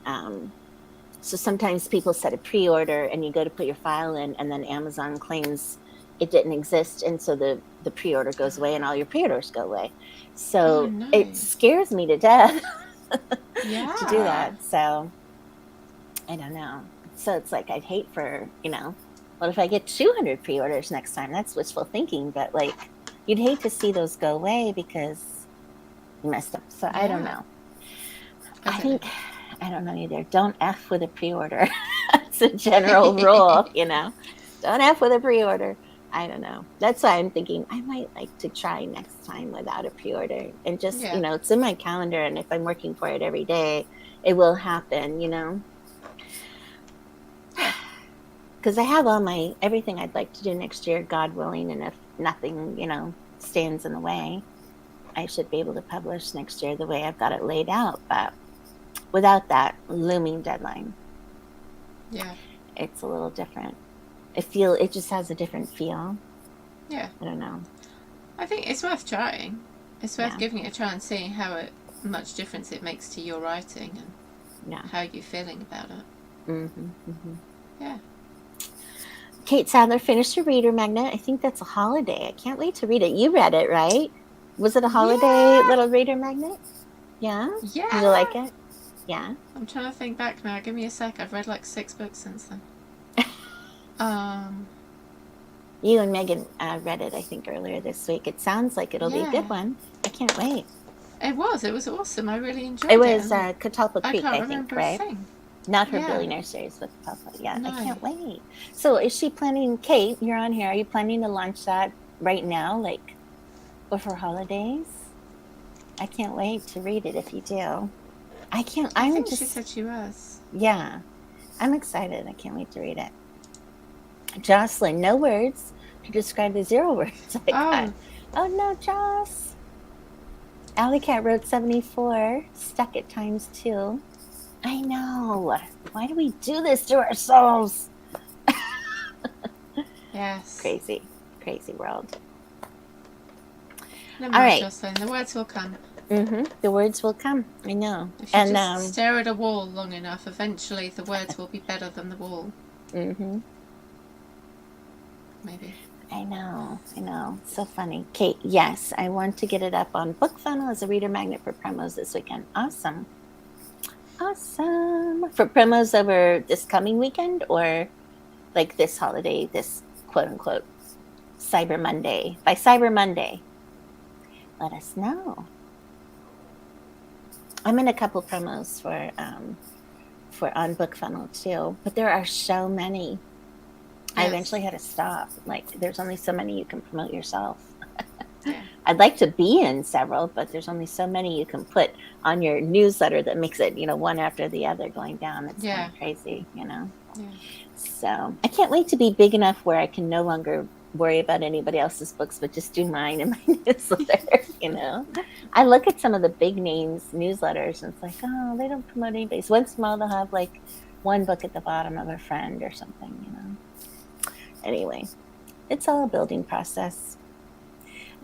[SPEAKER 1] so sometimes people set a pre-order and you go to put your file in, and then Amazon claims it didn't exist, and so the pre-order goes away and all your pre-orders go away.
[SPEAKER 2] oh
[SPEAKER 1] So
[SPEAKER 2] no,
[SPEAKER 1] it scares me to death to do
[SPEAKER 2] yeah,
[SPEAKER 1] that. So I don't know. So it's like I'd hate for, what if I get 200 pre-orders next time? That's wishful thinking, but like you'd hate to see those go away because you messed up. So I don't
[SPEAKER 2] yeah,
[SPEAKER 1] know.
[SPEAKER 2] I
[SPEAKER 1] I
[SPEAKER 2] don't know.
[SPEAKER 1] think I don't know either. Don't F with a pre-order. That's a general rule. Don't F with a pre-order. I don't know. That's why I'm thinking I might like to try next time without a pre-order and just,
[SPEAKER 2] Yeah,
[SPEAKER 1] it's in my calendar, and if I'm working for it every day, it will happen.
[SPEAKER 2] yeah,
[SPEAKER 1] Because I have all my everything I'd like to do next year, God willing, and if nothing, stands in the way, I should be able to publish next year the way I've got it laid out. But without that looming deadline,
[SPEAKER 2] yeah,
[SPEAKER 1] it's a little different. It just has a different feel.
[SPEAKER 2] yeah.
[SPEAKER 1] I don't know.
[SPEAKER 2] I think it's worth trying. It's worth
[SPEAKER 1] Yeah.
[SPEAKER 2] giving it a try and seeing much difference it makes to your writing and
[SPEAKER 1] Yeah.
[SPEAKER 2] how you're feeling about it.
[SPEAKER 1] Mm-hmm.
[SPEAKER 2] Yeah.
[SPEAKER 1] Kate Sadler finished her reader magnet. I think that's a holiday. I can't wait to read it. You read it, right? Was it a holiday
[SPEAKER 2] Yeah.
[SPEAKER 1] little reader magnet? Yeah. Did you like
[SPEAKER 2] Yeah.
[SPEAKER 1] it? Yeah.
[SPEAKER 2] I'm trying to think back now. Give me a sec. I've read like 6 books since then. Um.
[SPEAKER 1] You and Megan read it, I think, earlier this week. It sounds like it'll be a good
[SPEAKER 2] Yeah.
[SPEAKER 1] one. I can't wait.
[SPEAKER 2] It was. It was awesome. I really
[SPEAKER 1] It
[SPEAKER 2] enjoyed it,
[SPEAKER 1] was
[SPEAKER 2] and
[SPEAKER 1] Catalpa
[SPEAKER 2] I
[SPEAKER 1] Creek,
[SPEAKER 2] can't
[SPEAKER 1] I think,
[SPEAKER 2] remember a
[SPEAKER 1] right?
[SPEAKER 2] thing.
[SPEAKER 1] Not her
[SPEAKER 2] Yeah.
[SPEAKER 1] billionaire series with Papa. Yeah, I
[SPEAKER 2] No.
[SPEAKER 1] can't wait. So is she planning, Kate, you're on here. Are you planning to launch that right now, like before holidays? I can't wait to read it if you do. I can't,
[SPEAKER 2] I
[SPEAKER 1] I'm
[SPEAKER 2] think she
[SPEAKER 1] just,
[SPEAKER 2] said she was.
[SPEAKER 1] yeah, I'm excited. I can't wait to read it. Jocelyn, no words to describe the 0 words I got.
[SPEAKER 2] Oh,
[SPEAKER 1] Oh no, Joss. Alley Cat wrote 74, stuck at times 2. I know. Why do we do this to ourselves?
[SPEAKER 2] yes.
[SPEAKER 1] Crazy, crazy world.
[SPEAKER 2] Never
[SPEAKER 1] All
[SPEAKER 2] mind,
[SPEAKER 1] right.
[SPEAKER 2] Jocelyn. The words will come.
[SPEAKER 1] The words will come. I know.
[SPEAKER 2] If you
[SPEAKER 1] And
[SPEAKER 2] just stare at a wall long enough, eventually the words will be better than the wall. Maybe.
[SPEAKER 1] I know. So funny. Kate, yes, I want to get it up on BookFunnel as a reader magnet for promos this weekend. Awesome. For promos over this coming weekend or like this holiday, this quote unquote Cyber Monday. By Cyber Monday, let us know. I'm in a couple promos for on BookFunnel too, but there are so many. Yes. I eventually had to stop. Like, there's only so many you can promote yourself.
[SPEAKER 2] Yeah.
[SPEAKER 1] I'd like to be in several, but there's only so many you can put on your newsletter that makes it, one after the other going down. It's kind of crazy,
[SPEAKER 2] Yeah.
[SPEAKER 1] So I can't wait to be big enough where I can no longer worry about anybody else's books, but just do mine in my newsletter, I look at some of the big names newsletters and it's like, oh, they don't promote anybody. So once in a while they'll have like one book at the bottom of a friend or something, Anyway, it's all a building process.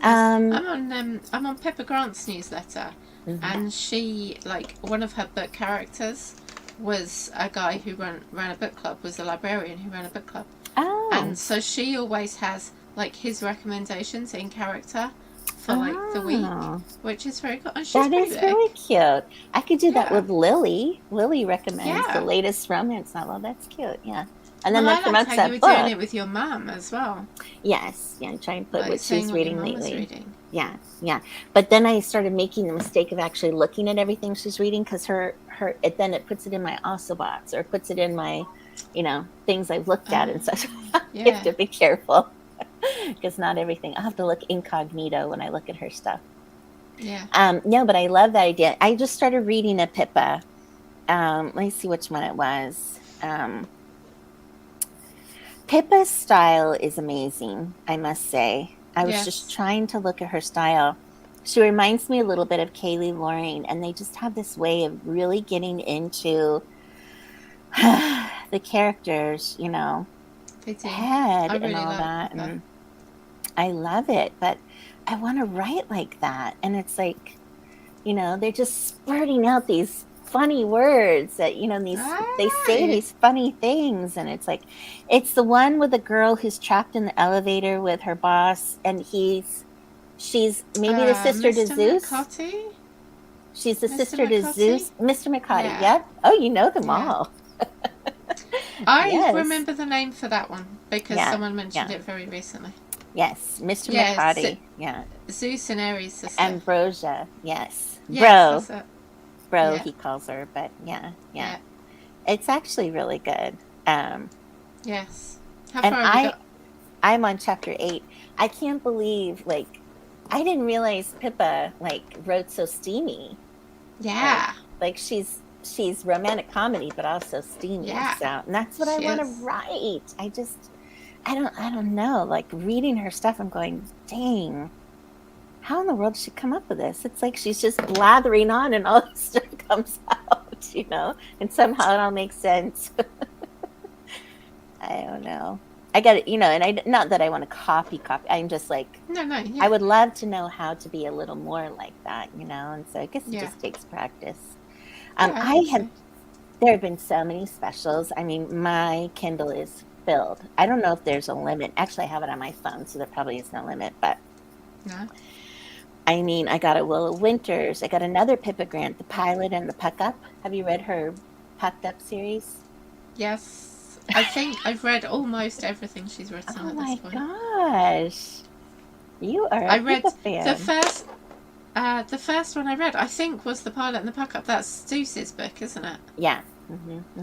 [SPEAKER 2] I'm on Pippa Grant's newsletter, and she, like, one of her book characters was a guy who ran a book club, was a librarian who ran a book club.
[SPEAKER 1] Oh.
[SPEAKER 2] And so she always has like his recommendations in character for like the week, which is very good. And
[SPEAKER 1] that is really cute. I could do that with Lily. Lily recommends the latest romance novel. That's cute. Yeah. And then that promotes that book. I like
[SPEAKER 2] how you were doing it with your mum as well.
[SPEAKER 1] Yes, try and put
[SPEAKER 2] like
[SPEAKER 1] what she's reading lately.
[SPEAKER 2] Reading.
[SPEAKER 1] Yeah. But then I started making the mistake of actually looking at everything she's reading because then it puts it in my also box or puts it in my, things I've looked at and such. You have to be careful because not everything. I'll have to look incognito when I look at her stuff.
[SPEAKER 2] Yeah.
[SPEAKER 1] No, but I love that idea. I just started reading a Pippa. Let me see which one it was. Pippa's style is amazing, I must say. I was just trying to look at her style. She reminds me a little bit of Kaylee Loring, and they just have this way of really getting into the characters, head and all that. And I love it, but I want to write like that. And it's like, they're just spurting out these funny words that they say these funny things, and it's like it's the one with the girl who's trapped in the elevator with her boss, and she's maybe the sister to Zeus.
[SPEAKER 2] McCarty?
[SPEAKER 1] She's the sister to Zeus, Mr. McCarty. Yep. Oh, you know them all.
[SPEAKER 2] I remember the name for that one because someone mentioned it very recently.
[SPEAKER 1] Yes, Mr. McCarty.
[SPEAKER 2] Zeus and Ares' sister.
[SPEAKER 1] Ambrosia. Yes. Bro, he calls her, but yeah. It's actually really good.
[SPEAKER 2] Yes.
[SPEAKER 1] How far have you got? I'm on chapter 8. I can't believe, I didn't realize Pippa, wrote so steamy.
[SPEAKER 2] Yeah.
[SPEAKER 1] Like she's romantic comedy, but also steamy.
[SPEAKER 2] Yeah.
[SPEAKER 1] So, and that's what I want to write. I don't know. Reading her stuff, I'm going, dang. How in the world did she come up with this? It's like she's just blathering on and all this stuff comes out, and somehow it all makes sense. I don't know. I got it, and not that I want to copy. I'm just like,
[SPEAKER 2] no. Yeah.
[SPEAKER 1] I would love to know how to be a little more like that, and so I guess it just takes practice. There have been so many specials. I mean, my Kindle is filled. I don't know if there's a limit. Actually, I have it on my phone, so there probably is no limit, but.
[SPEAKER 2] No.
[SPEAKER 1] I mean, I got a Willow Winters. I got another Pippa Grant, The Pilot and the Puck Up. Have you read her Pucked Up series?
[SPEAKER 2] Yes. I think I've read almost everything she's written at this point.
[SPEAKER 1] Oh my gosh. You are a Pippa fan.
[SPEAKER 2] The first one I read, I think, was The Pilot and the Puck Up. That's Zeus's book, isn't it?
[SPEAKER 1] Yeah.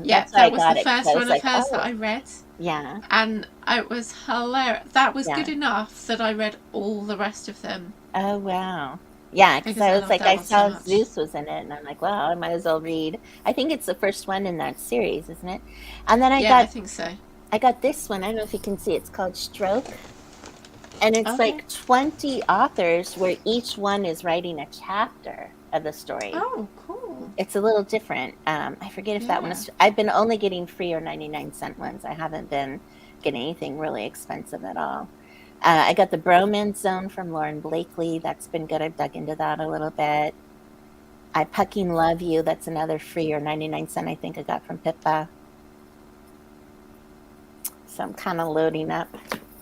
[SPEAKER 2] Yeah,
[SPEAKER 1] That's why I
[SPEAKER 2] that was the
[SPEAKER 1] got it, because I
[SPEAKER 2] first
[SPEAKER 1] was
[SPEAKER 2] one of
[SPEAKER 1] like,
[SPEAKER 2] hers that
[SPEAKER 1] oh,
[SPEAKER 2] I read,
[SPEAKER 1] yeah,
[SPEAKER 2] and it was hilarious. That was
[SPEAKER 1] yeah.
[SPEAKER 2] good enough that I read all the rest of them
[SPEAKER 1] Oh, wow. Yeah, because
[SPEAKER 2] because
[SPEAKER 1] I
[SPEAKER 2] I
[SPEAKER 1] was
[SPEAKER 2] loved
[SPEAKER 1] like,
[SPEAKER 2] that
[SPEAKER 1] I
[SPEAKER 2] one so
[SPEAKER 1] saw
[SPEAKER 2] much.
[SPEAKER 1] Zeus was in it, and I'm like, well, I might as well read. I think it's the first one in that series, isn't it? And then
[SPEAKER 2] Yeah, I think so.
[SPEAKER 1] I got this one. I don't know if you can see. It's called Stroke, and it's
[SPEAKER 2] Okay.
[SPEAKER 1] like 20 authors where each one is writing a chapter of the story.
[SPEAKER 2] Oh, cool.
[SPEAKER 1] It's a little different. I forget if that one
[SPEAKER 2] Yeah.
[SPEAKER 1] is. I've been only getting free or 99-cent ones. I haven't been getting anything really expensive at all. I got the Bromance Zone from Lauren Blakely. That's been good. I've dug into that a little bit. I Pucking Love You. That's another free or 99-cent I think I got from Pippa. So I'm kind of loading up,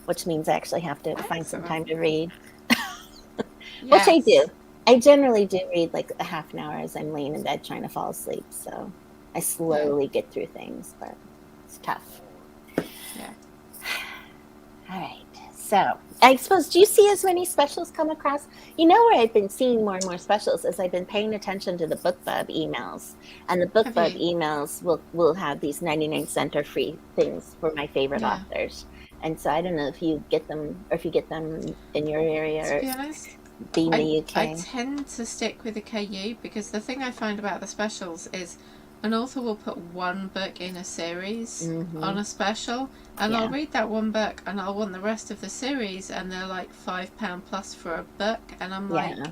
[SPEAKER 1] which means I actually have to find some
[SPEAKER 2] Excellent.
[SPEAKER 1] time to read, which I do.
[SPEAKER 2] Yes.
[SPEAKER 1] I generally do read like a half an hour as I'm laying in bed trying to fall asleep. So I
[SPEAKER 2] Yeah.
[SPEAKER 1] slowly get through things, but it's tough.
[SPEAKER 2] Yeah.
[SPEAKER 1] All right. So I suppose, do you see as many specials come across? You know where I've been seeing more and more specials is I've been paying attention to the BookBub emails. And the
[SPEAKER 2] Have
[SPEAKER 1] BookBub
[SPEAKER 2] you?
[SPEAKER 1] emails will have these 99-cent or free things for my favorite
[SPEAKER 2] Yeah.
[SPEAKER 1] authors. And so I don't know if you get them or if you get them in your area
[SPEAKER 2] To
[SPEAKER 1] or
[SPEAKER 2] be honest,
[SPEAKER 1] being the
[SPEAKER 2] I
[SPEAKER 1] UK.
[SPEAKER 2] tend to stick with the KU because the thing I find about the specials is an author will put one book in a series
[SPEAKER 1] Mm-hmm.
[SPEAKER 2] on a special, and I'll
[SPEAKER 1] Yeah.
[SPEAKER 2] read that one book and I'll want the rest of the series, and they're like £5 plus for a book, and I'm like,
[SPEAKER 1] Yeah.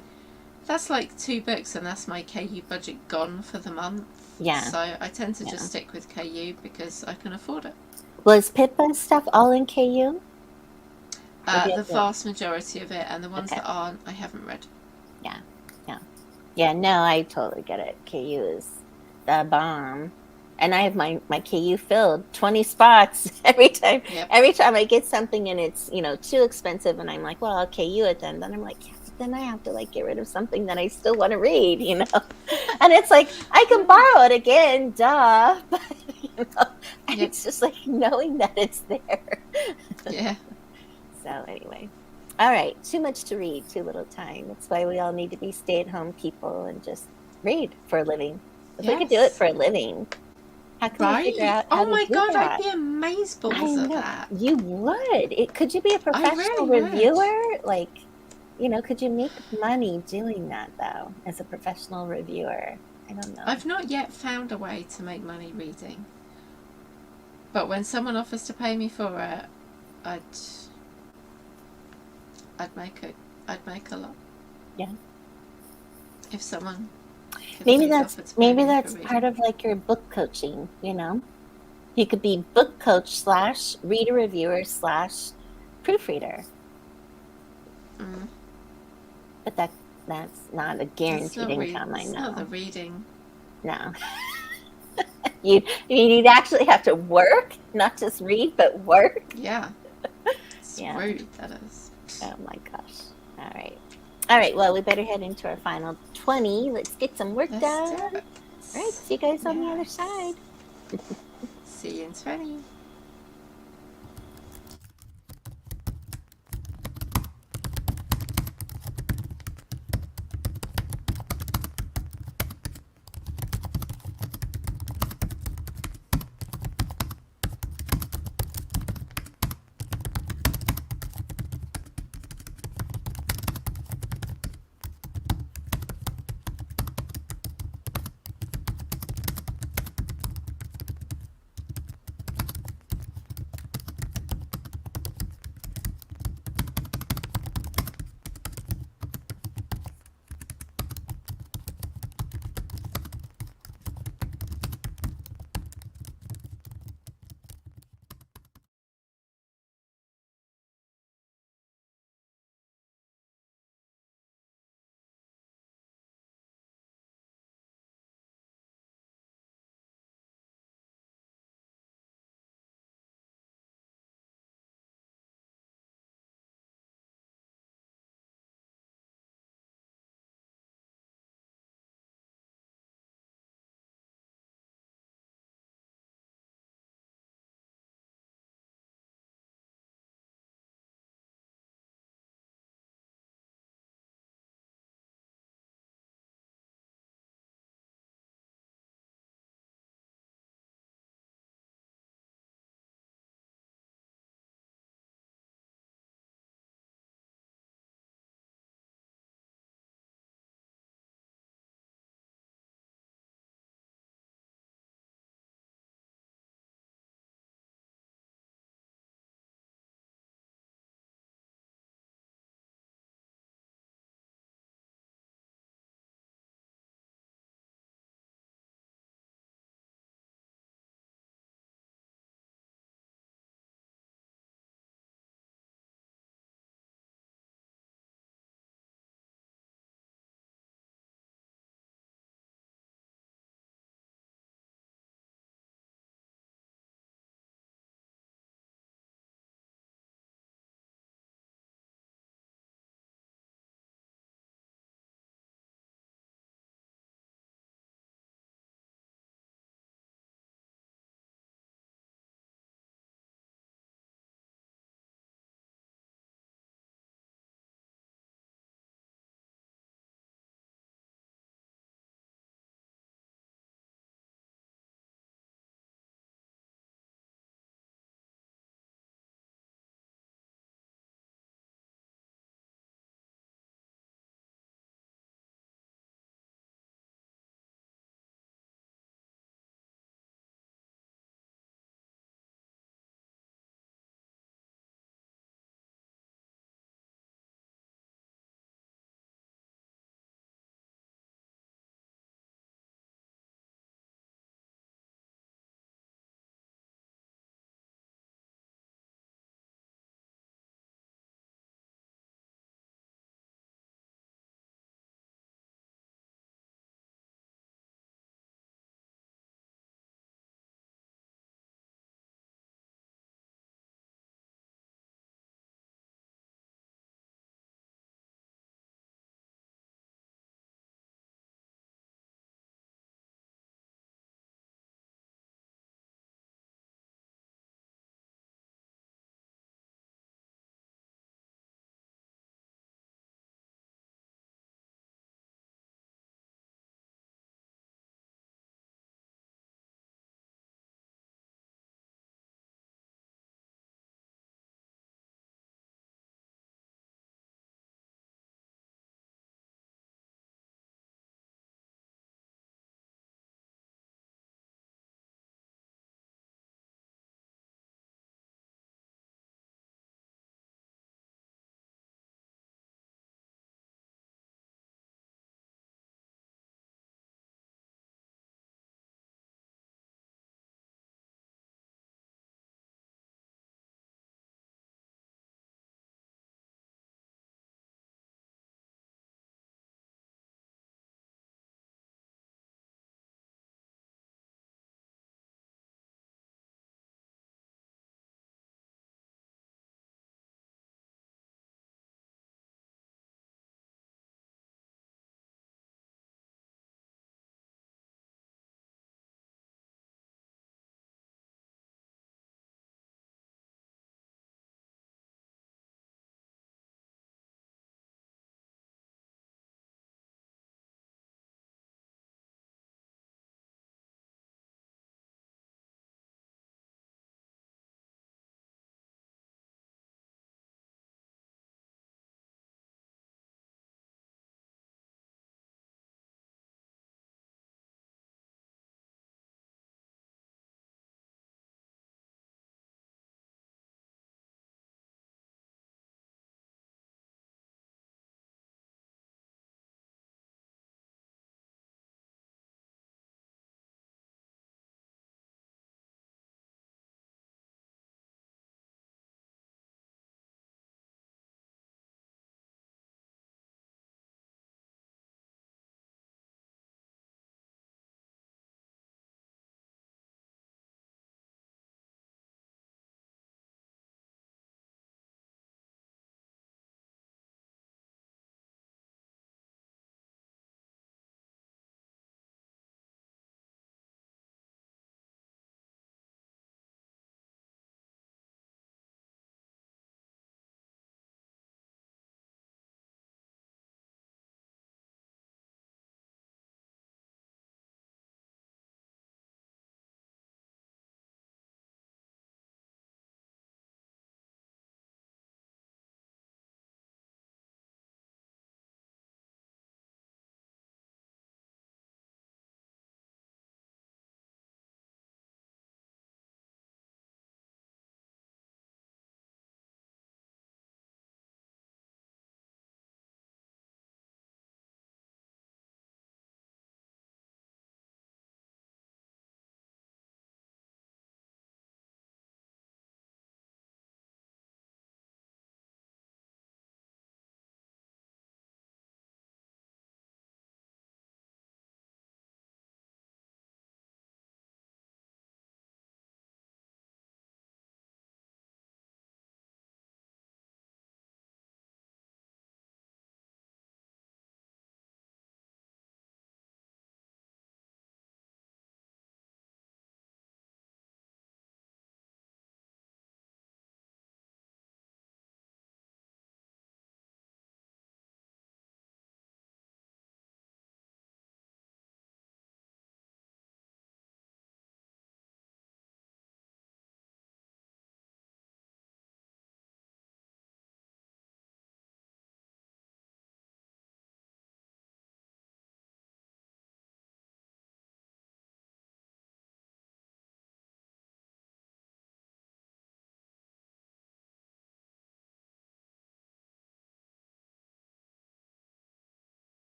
[SPEAKER 2] that's like 2 books, and that's my KU budget gone for the month.
[SPEAKER 1] Yeah.
[SPEAKER 2] So I tend to just
[SPEAKER 1] Yeah.
[SPEAKER 2] stick with KU because I can afford it.
[SPEAKER 1] Was Pippa stuff all in KU? Or do you
[SPEAKER 2] The
[SPEAKER 1] have to?
[SPEAKER 2] vast majority of it, and the ones
[SPEAKER 1] Okay.
[SPEAKER 2] that aren't, I haven't read.
[SPEAKER 1] Yeah. Yeah. Yeah. No, I totally get it. KU is the bomb. And I have my KU filled 20 spots every time.
[SPEAKER 2] Yep.
[SPEAKER 1] Every time I get something and it's, too expensive and I'm like, well, I'll KU it then. Then I'm like, yeah, but then I have to like get rid of something that I still want to read. And it's like, I can borrow it again, duh. But, and
[SPEAKER 2] Yep.
[SPEAKER 1] it's just like knowing that it's there.
[SPEAKER 2] Yeah.
[SPEAKER 1] So anyway. All right. Too much to read, too little time. That's why we all need to be stay-at-home people and just read for a living. If we could do it
[SPEAKER 2] Yes.
[SPEAKER 1] for a living, how can we figure
[SPEAKER 2] Right?
[SPEAKER 1] out how
[SPEAKER 2] Oh
[SPEAKER 1] to
[SPEAKER 2] my
[SPEAKER 1] do
[SPEAKER 2] god, I'd
[SPEAKER 1] that?
[SPEAKER 2] be amazed
[SPEAKER 1] I
[SPEAKER 2] balls at
[SPEAKER 1] know
[SPEAKER 2] that.
[SPEAKER 1] you would. Could you be a
[SPEAKER 2] I
[SPEAKER 1] professional
[SPEAKER 2] really would.
[SPEAKER 1] reviewer? Like, could you make money doing that though, as a professional reviewer? I don't know.
[SPEAKER 2] I've not yet found a way to make money reading. But when someone offers to pay me for it, I'd I'd make it I'd make a lot.
[SPEAKER 1] Yeah.
[SPEAKER 2] If someone
[SPEAKER 1] Maybe
[SPEAKER 2] please
[SPEAKER 1] that's
[SPEAKER 2] offer to pay
[SPEAKER 1] maybe
[SPEAKER 2] me for
[SPEAKER 1] that's part
[SPEAKER 2] reading.
[SPEAKER 1] of like your book coaching. You could be book coach slash reader reviewer slash proofreader.
[SPEAKER 2] Mm.
[SPEAKER 1] But that's not a
[SPEAKER 2] That's
[SPEAKER 1] guaranteed
[SPEAKER 2] not
[SPEAKER 1] income, I
[SPEAKER 2] it's not the
[SPEAKER 1] know.
[SPEAKER 2] reading.
[SPEAKER 1] No. You'd actually have to work, not just read, but work.
[SPEAKER 2] Yeah. It's
[SPEAKER 1] Yeah.
[SPEAKER 2] rude, that is.
[SPEAKER 1] Oh my gosh. All right. All right. Well, we better head into our final 20. Let's get some work
[SPEAKER 2] Let's do
[SPEAKER 1] done. All
[SPEAKER 2] it.
[SPEAKER 1] right. See you guys on the other
[SPEAKER 2] Yes.
[SPEAKER 1] side.
[SPEAKER 2] See you in 20.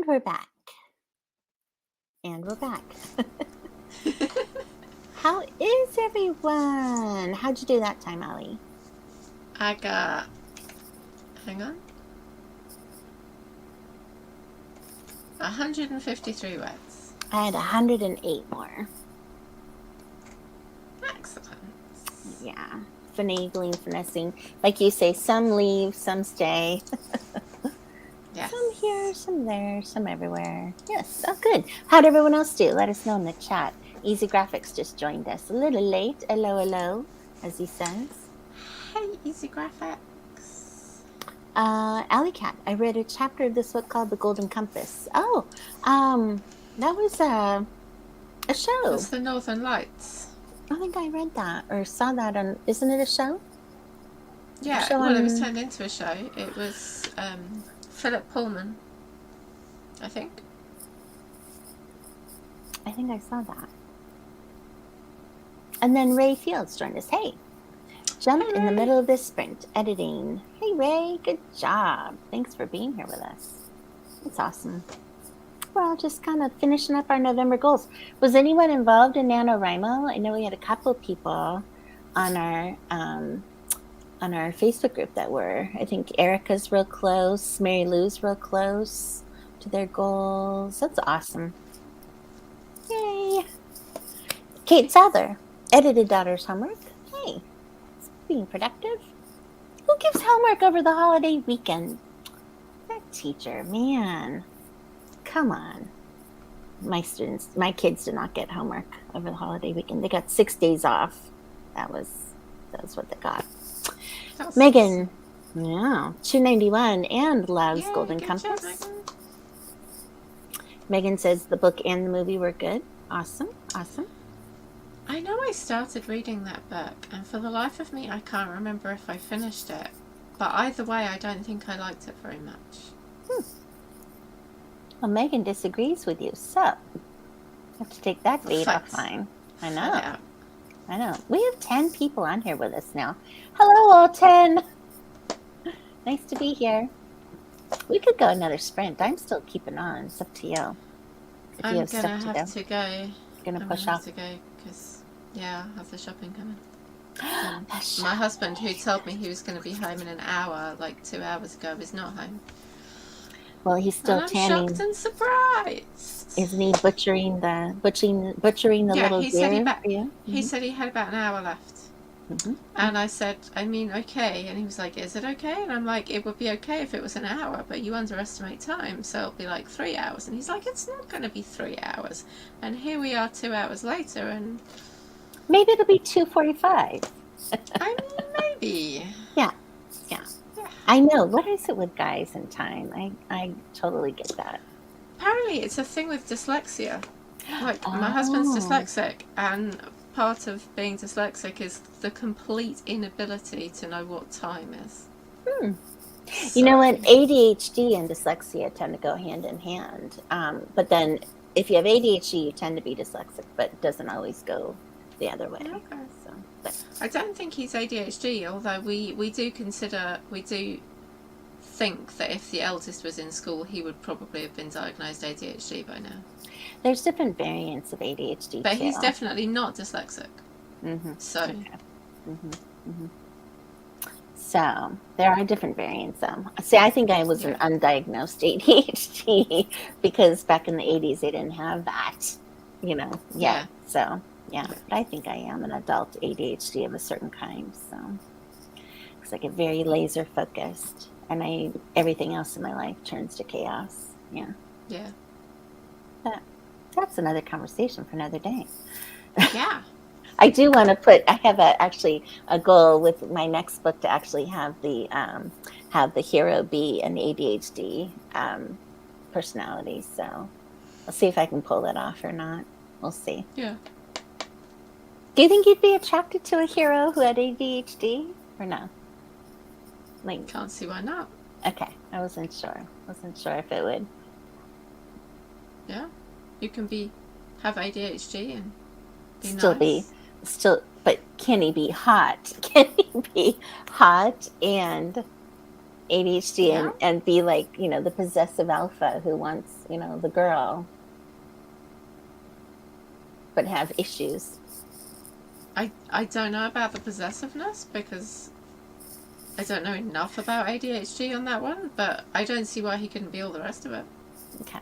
[SPEAKER 1] And we're back. And we're back. How is everyone? How'd you do that time, Allie?
[SPEAKER 2] I got, hang on, 153 words.
[SPEAKER 1] I had 108 more.
[SPEAKER 2] Excellent.
[SPEAKER 1] Yeah. Finagling, finessing. Like you say, some leave, some stay.
[SPEAKER 2] Yes.
[SPEAKER 1] Some here, some there, some everywhere. Yes. Oh, good. How'd everyone else do? Let us know in the chat. Easy Graphics just joined us. A little late. Hello, hello, as he says.
[SPEAKER 2] Hey, Easy Graphics.
[SPEAKER 1] Alley Cat, I read a chapter of this book called The Golden Compass. Oh, that was a show.
[SPEAKER 2] That's the Northern Lights.
[SPEAKER 1] I think I read that or saw that on. Isn't it a show?
[SPEAKER 2] Yeah,
[SPEAKER 1] show
[SPEAKER 2] well, it was turned into a show. It was Philip Pullman, I think.
[SPEAKER 1] I think I saw that. And then Ray Fields joined us. Hey, jumped in the middle of this sprint, editing. Hey, Ray, good job. Thanks for being here with us. It's awesome. Well, just kind of finishing up our November goals. Was anyone involved in NaNoWriMo? I know we had a couple people on our Facebook group that were. I think Erica's real close, Mary Lou's real close to their goals. That's awesome. Yay. Kate Souther, edited daughter's homework. Hey, it's being productive. Who gives homework over the holiday weekend? That teacher, man. Come on. My kids did not get homework over the holiday weekend. They got 6 days off. That was what they got. Megan, yeah, 291 and loves Golden Compass.
[SPEAKER 2] Job,
[SPEAKER 1] Megan says the book and the movie were good. Awesome.
[SPEAKER 2] I know I started reading that book, and for the life of me, I can't remember if I finished it. But either way, I don't think I liked it very much.
[SPEAKER 1] Well, Megan disagrees with you, so I have to take that bait offline. I know. We have 10 people on here with us now. Hello, all 10. Nice to be here. We could go another sprint. I'm still keeping on. It's up to you.
[SPEAKER 2] If I'm going to have to go.
[SPEAKER 1] You're going to push off?
[SPEAKER 2] To go because, yeah, I have the shopping coming. My husband, who told me he was going to be home in an hour, like 2 hours ago, is not home.
[SPEAKER 1] Well, he's still tanning.
[SPEAKER 2] I'm shocked and surprised.
[SPEAKER 1] Isn't he butchering the little deer?
[SPEAKER 2] He said he had about an hour left. Mm-hmm. And I said, I mean, okay. And he was like, is it okay? And I'm like, it would be okay if it was an hour, but you underestimate time, so it'll be like 3 hours. And he's like, it's not going to be 3 hours. And here we are 2 hours later, and
[SPEAKER 1] maybe it'll be 2:45.
[SPEAKER 2] I mean, maybe.
[SPEAKER 1] Yeah. I know. What is it with guys and time? I totally get that.
[SPEAKER 2] Apparently, it's a thing with dyslexia. Like, my husband's dyslexic, and part of being dyslexic is the complete inability to know what time is.
[SPEAKER 1] You know what? ADHD and dyslexia tend to go hand in hand. But then if you have ADHD, you tend to be dyslexic, but it doesn't always go the other way.
[SPEAKER 2] Okay. I don't think he's ADHD, although we do think that if the eldest was in school, he would probably have been diagnosed ADHD by now.
[SPEAKER 1] There's different variants of ADHD,
[SPEAKER 2] but he's definitely not dyslexic.
[SPEAKER 1] Mm-hmm.
[SPEAKER 2] So.
[SPEAKER 1] Okay. So there are different variants. See, I think I was an undiagnosed ADHD because back in the 80s they didn't have that, Yeah. So. Yeah, but I think I am an adult ADHD of a certain kind. So, because I get very laser focused, and everything else in my life turns to chaos. Yeah. But that's another conversation for another day.
[SPEAKER 2] Yeah.
[SPEAKER 1] I do want to I have actually a goal with my next book to actually have the hero be an ADHD personality. So I'll see if I can pull that off or not. We'll see.
[SPEAKER 2] Yeah.
[SPEAKER 1] Do you think you'd be attracted to a hero who had ADHD or no?
[SPEAKER 2] Can't see why not.
[SPEAKER 1] Okay, I wasn't sure. If it would.
[SPEAKER 2] Yeah, you can have ADHD and
[SPEAKER 1] but can he be hot? Can he be hot and ADHD
[SPEAKER 2] Yeah.
[SPEAKER 1] and be like, the possessive alpha who wants, the girl, but have issues.
[SPEAKER 2] I don't know about the possessiveness because I don't know enough about ADHD on that one, but I don't see why he couldn't be all the rest of it.
[SPEAKER 1] Okay.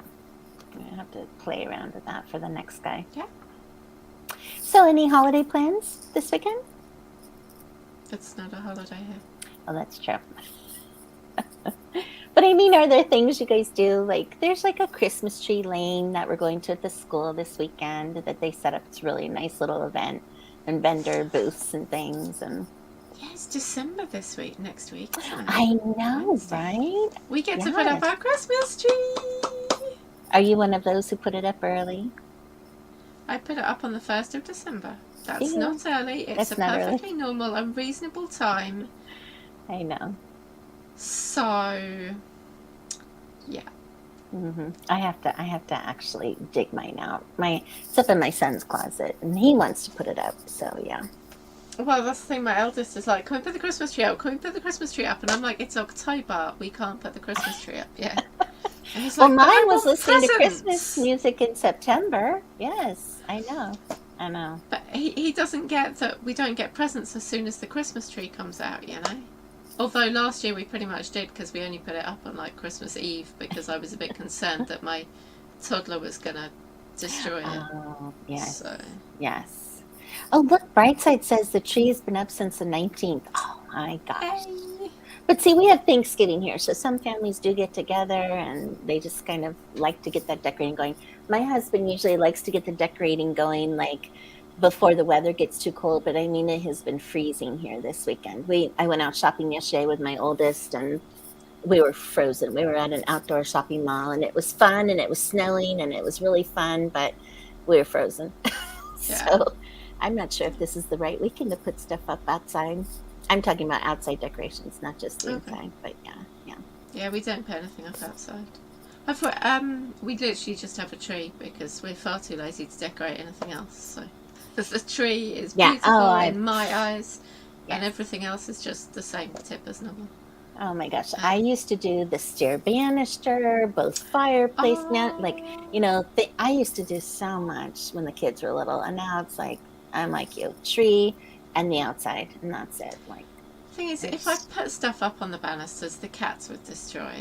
[SPEAKER 1] I have to play around with that for the next guy.
[SPEAKER 2] Yeah.
[SPEAKER 1] So, any holiday plans this weekend?
[SPEAKER 2] It's not a holiday here.
[SPEAKER 1] Oh, that's true. But I mean, are there things you guys do? Like, there's like a Christmas tree lane that we're going to at the school this weekend that they set up. It's really a nice little event and vendor booths and things. And
[SPEAKER 2] Yeah, it's December next week, isn't it?
[SPEAKER 1] I know,
[SPEAKER 2] Wednesday.
[SPEAKER 1] right?
[SPEAKER 2] We get to put up our Christmas tree.
[SPEAKER 1] Are you one of those who put it up early?
[SPEAKER 2] I put it up on the 1st of December. That's not early. It's a perfectly normal and reasonable time.
[SPEAKER 1] I know.
[SPEAKER 2] So, yeah.
[SPEAKER 1] Mm-hmm. I have to actually dig mine out. It's up in my son's closet, and he wants to put it up. So yeah.
[SPEAKER 2] Well, that's the thing. My eldest is like, "Can we put the Christmas tree up? Can we put the Christmas tree up?" And I'm like, "It's October. We can't put the Christmas tree up yet." And he's like,
[SPEAKER 1] "Well, mine was listening
[SPEAKER 2] presents.
[SPEAKER 1] to Christmas music in September." Yes, I know.
[SPEAKER 2] But he doesn't get that we don't get presents as soon as the Christmas tree comes out, you know. Although last year we pretty much did because we only put it up on like Christmas Eve because I was a bit concerned that my toddler was gonna destroy it.
[SPEAKER 1] Oh, yes.
[SPEAKER 2] So.
[SPEAKER 1] Yes. Oh, look, Brightside says the tree has been up since the 19th. Oh my gosh.
[SPEAKER 2] Hey.
[SPEAKER 1] But see, we have Thanksgiving here, so some families do get together and they just kind of like to get that decorating going. My husband usually likes to get the decorating going like before the weather gets too cold, but I mean, it has been freezing here this weekend. I went out shopping yesterday with my oldest and we were frozen. We were at an outdoor shopping mall and it was fun and it was snowing and it was really fun, but we were frozen.
[SPEAKER 2] Yeah.
[SPEAKER 1] So I'm not sure if this is the right weekend to put stuff up outside. I'm talking about outside decorations, not just the inside, but yeah.
[SPEAKER 2] Yeah, we don't put anything up outside. We literally just have a tree because we're far too lazy to decorate anything else. So the tree is beautiful in my eyes, and everything else is just the same tip as normal.
[SPEAKER 1] Oh my gosh, I used to do the stair banister, both fireplace, I used to do so much when the kids were little, and now it's like, I'm like you, tree and the outside, and that's it. Like,
[SPEAKER 2] thing is, if I put stuff up on the banisters, the cats would destroy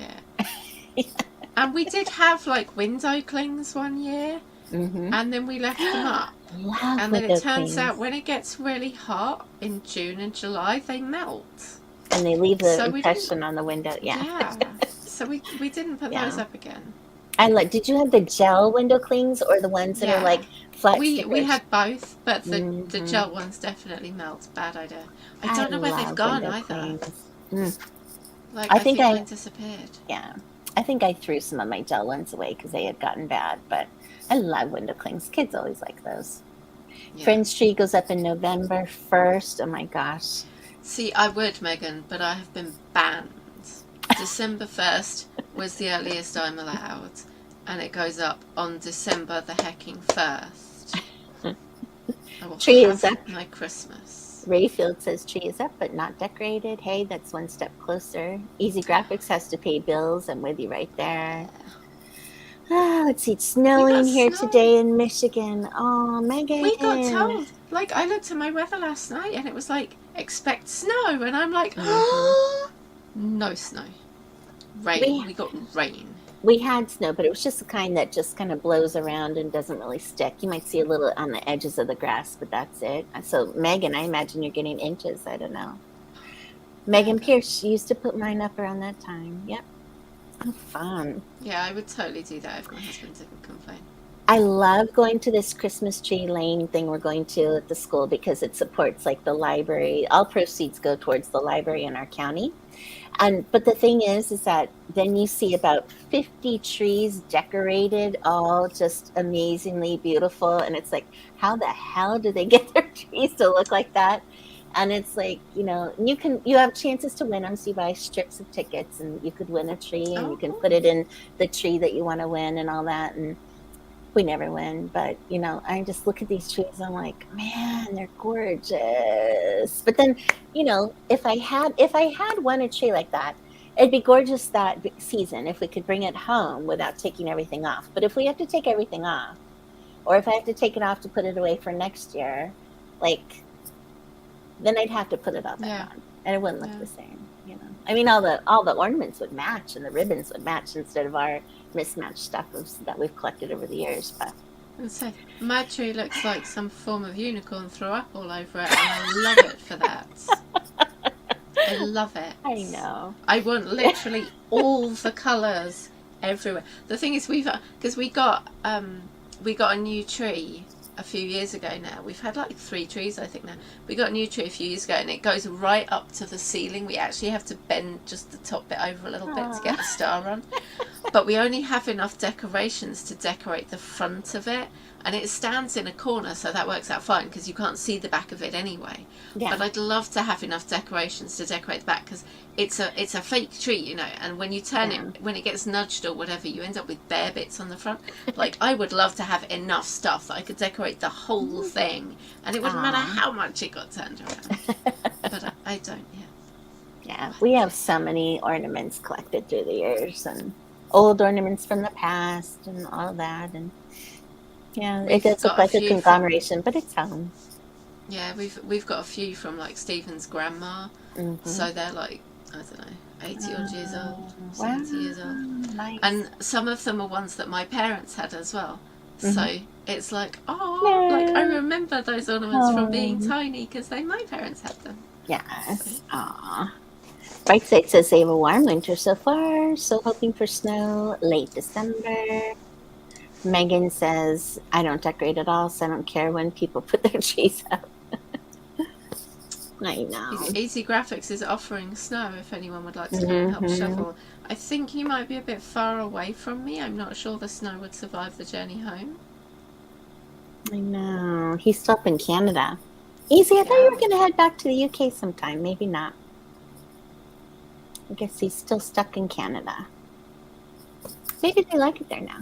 [SPEAKER 2] it. And we did have like window clings one year, and then we left them up. And then it turns out when it gets really hot in June and July, they melt.
[SPEAKER 1] And they leave the impression on the window. Yeah.
[SPEAKER 2] So we didn't put those up again.
[SPEAKER 1] And like, did you have the gel window clings or the ones that are like flat stickers?
[SPEAKER 2] We had both, but the gel ones definitely melt. Bad idea. I don't know where they've gone either. Like, I think they disappeared.
[SPEAKER 1] Yeah. I think I threw some of my gel ones away because they had gotten bad, but I love window clings. Kids always like those. Yeah. Friend's tree goes up in November 1st. Oh my gosh.
[SPEAKER 2] See, I would, Megan, but I have been banned. December 1st was the earliest I'm allowed, and it goes up on December the hecking 1st. I will
[SPEAKER 1] tree is up.
[SPEAKER 2] My Christmas.
[SPEAKER 1] Rayfield says tree is up but not decorated. Hey, that's one step closer. Easy Graphics has to pay bills. I'm with you right there. Let's see, it's snowing here today in Michigan. Oh, Megan.
[SPEAKER 2] We got told. Like, I looked at my weather last night and it was like, expect snow. And I'm like, no snow. Rain. We got rain.
[SPEAKER 1] We had snow, but it was just the kind that just kind of blows around and doesn't really stick. You might see a little on the edges of the grass, but that's it. So, Megan, I imagine you're getting inches. I don't know. Megan Pierce used to put mine up around that time. Yep. Oh, fun.
[SPEAKER 2] Yeah, I would totally do that if my husband didn't complain.
[SPEAKER 1] I love going to this Christmas tree lane thing we're going to at the school because it supports like the library. All proceeds go towards the library in our county. But the thing is that then you see about 50 trees decorated, all just amazingly beautiful. And it's like, how the hell do they get their trees to look like that? And it's like, you have chances to win them. So you buy strips of tickets and you could win a tree and you can put it in the tree that you want to win and all that. And we never win. But, I just look at these trees. I'm like, man, they're gorgeous. But then, if I had won a tree like that, It'd be gorgeous that season if we could bring it home without taking everything off. But if we have to take everything off, or if I have to take it off to put it away for next year, like, then I'd have to put it all back
[SPEAKER 2] Yeah.
[SPEAKER 1] on, and it wouldn't look
[SPEAKER 2] Yeah.
[SPEAKER 1] the same. You know, I mean, all the ornaments would match, and the ribbons would match instead of our mismatched stuff that we've collected over the years. But
[SPEAKER 2] And so my tree looks like some form of unicorn threw up all over it, and I love it for that. I love it.
[SPEAKER 1] I know.
[SPEAKER 2] I want literally all the colours everywhere. The thing is, because we got a new tree a few years ago now. We've had like 3 trees, I think, now. We got a new tree a few years ago, and it goes right up to the ceiling. We actually have to bend just the top bit over a little bit to get the star on. But we only have enough decorations to decorate the front of it, and it stands in a corner, so that works out fine because you can't see the back of it anyway.
[SPEAKER 1] Yeah.
[SPEAKER 2] But I'd love to have enough decorations to decorate the back, because it's a fake tree, you know, and when you turn it, when it gets nudged or whatever, you end up with bare bits on the front. Like, I would love to have enough stuff that I could decorate the whole thing, and it wouldn't matter how much it got turned around. But I don't yet.
[SPEAKER 1] Yeah, we have so many ornaments collected through the years, and old ornaments from the past, and all that, and yeah, it does look like a conglomeration, but it's home.
[SPEAKER 2] Yeah, we've got a few from like Stephen's grandma, so they're like, I don't know, 80 odd years old, 70 years old,
[SPEAKER 1] nice.
[SPEAKER 2] And some of them are ones that my parents had as well. So it's like, oh, like I remember those ornaments from being tiny because my parents had them.
[SPEAKER 1] Yes. Aww. Brightside says they have a warm winter so far, so hoping for snow late December. Megan says, I don't decorate at all, so I don't care when people put their trees up. I know.
[SPEAKER 2] Easy Graphics is offering snow if anyone would like to come and help shovel. I think you might be a bit far away from me. I'm not sure the snow would survive the journey home.
[SPEAKER 1] I know. He's still up in Canada. Easy, I thought you were going to head back to the UK sometime. Maybe not. I guess he's still stuck in Canada. Maybe they like it there now.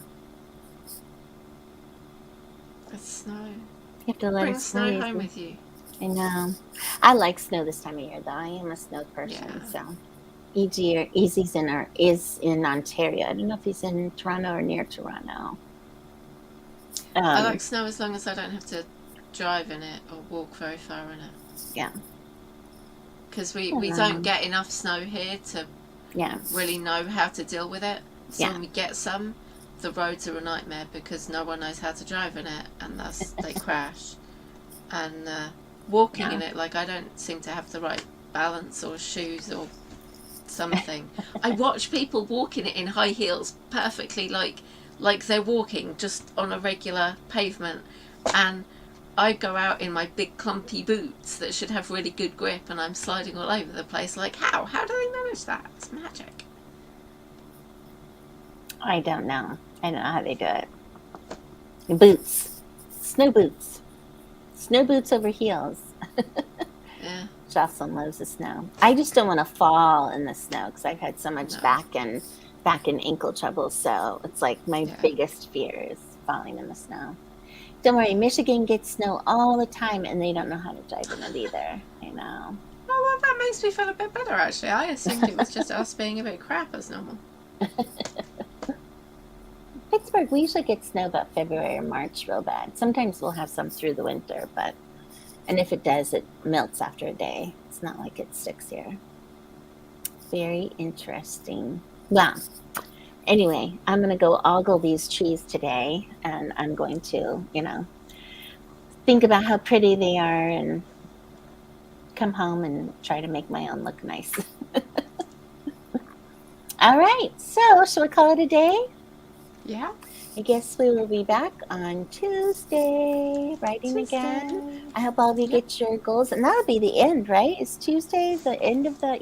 [SPEAKER 2] It's snow.
[SPEAKER 1] You have to let
[SPEAKER 2] Bring
[SPEAKER 1] it
[SPEAKER 2] snow home with you.
[SPEAKER 1] I know. I like snow this time of year, though. I am a snow person, so. Easy's is in Ontario. I don't know if he's in Toronto or near Toronto.
[SPEAKER 2] I like snow as long as I don't have to drive in it or walk very far in it.
[SPEAKER 1] Yeah.
[SPEAKER 2] Because we don't get enough snow here to really know how to deal with it. So when we get some, the roads are a nightmare because no one knows how to drive in it, and thus they crash. And walking in it, like, I don't seem to have the right balance or shoes or something. I watch people walk in it in high heels perfectly, like they're walking just on a regular pavement, and I go out in my big clumpy boots that should have really good grip, and I'm sliding all over the place. Like, how do they manage that? It's magic.
[SPEAKER 1] I don't know how they do it. Boots, snow boots over heels.
[SPEAKER 2] Yeah.
[SPEAKER 1] Jocelyn loves the snow. I just don't want to fall in the snow because I've had so much back and ankle trouble. So it's like my biggest fear is falling in the snow. Don't worry, Michigan gets snow all the time, and they don't know how to drive in it either. I know.
[SPEAKER 2] Oh, well, that makes me feel a bit better, actually. I assumed it was just us being a bit crap as normal.
[SPEAKER 1] Pittsburgh, we usually get snow about February or March real bad. Sometimes we'll have some through the winter, and if it does, it melts after a day. It's not like it sticks here. Very interesting. Well, anyway, I'm going to go ogle these trees today, and I'm going to, think about how pretty they are and come home and try to make my own look nice. All right, so shall we call it a day?
[SPEAKER 2] Yeah.
[SPEAKER 1] I guess we will be back on Tuesday, writing again. I hope all of you get your goals. And that'll be the end, right? Is Tuesday the end of the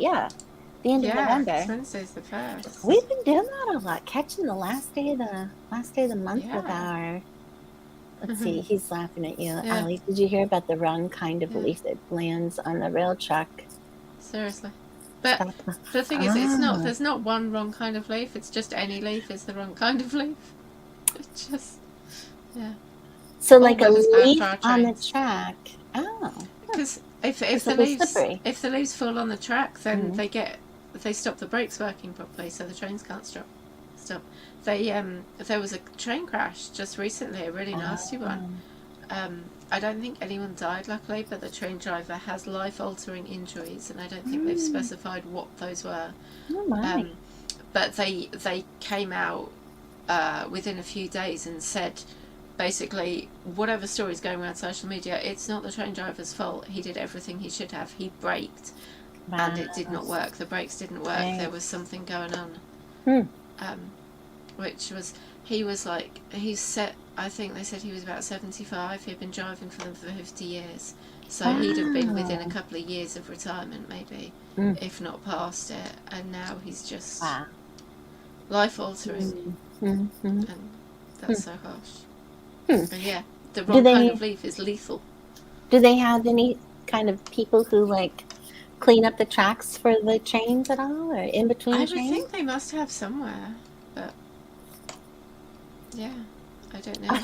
[SPEAKER 1] end of November.
[SPEAKER 2] Yeah, Wednesday's the 1st.
[SPEAKER 1] We've been doing that a lot, catching the last day of the month with our... Let's see, he's laughing at you.
[SPEAKER 2] Yeah.
[SPEAKER 1] Allie, did you hear about the wrong kind of leaf that lands on the rail truck?
[SPEAKER 2] Seriously. But the thing is, there's not one wrong kind of leaf. It's just any leaf is the wrong kind of leaf. It's just,
[SPEAKER 1] So like a leaf on the track. Oh.
[SPEAKER 2] Because if the leaves fall on the track, then they get they stopped the brakes working properly, so the trains can't stop. They there was a train crash just recently, a really nasty one. I don't think anyone died, luckily, but the train driver has life-altering injuries, and I don't think they've specified what those were.
[SPEAKER 1] Oh my.
[SPEAKER 2] But they came out within a few days and said, basically, whatever story's going around social media, it's not the train driver's fault. He did everything he should have. He braked, and it did not work. The brakes didn't work. Right. There was something going on. Which was, he was like, I think they said he was about 75. He'd been driving for them for 50 years. So he'd have been within a couple of years of retirement, maybe, if not past it. And now he's just life-altering. And that's so harsh. And yeah, the wrong kind of leaf is lethal.
[SPEAKER 1] Do they have any kind of people who, like, clean up the tracks for the trains at all, or in between trains?
[SPEAKER 2] I would think they must have somewhere, but yeah, I don't know.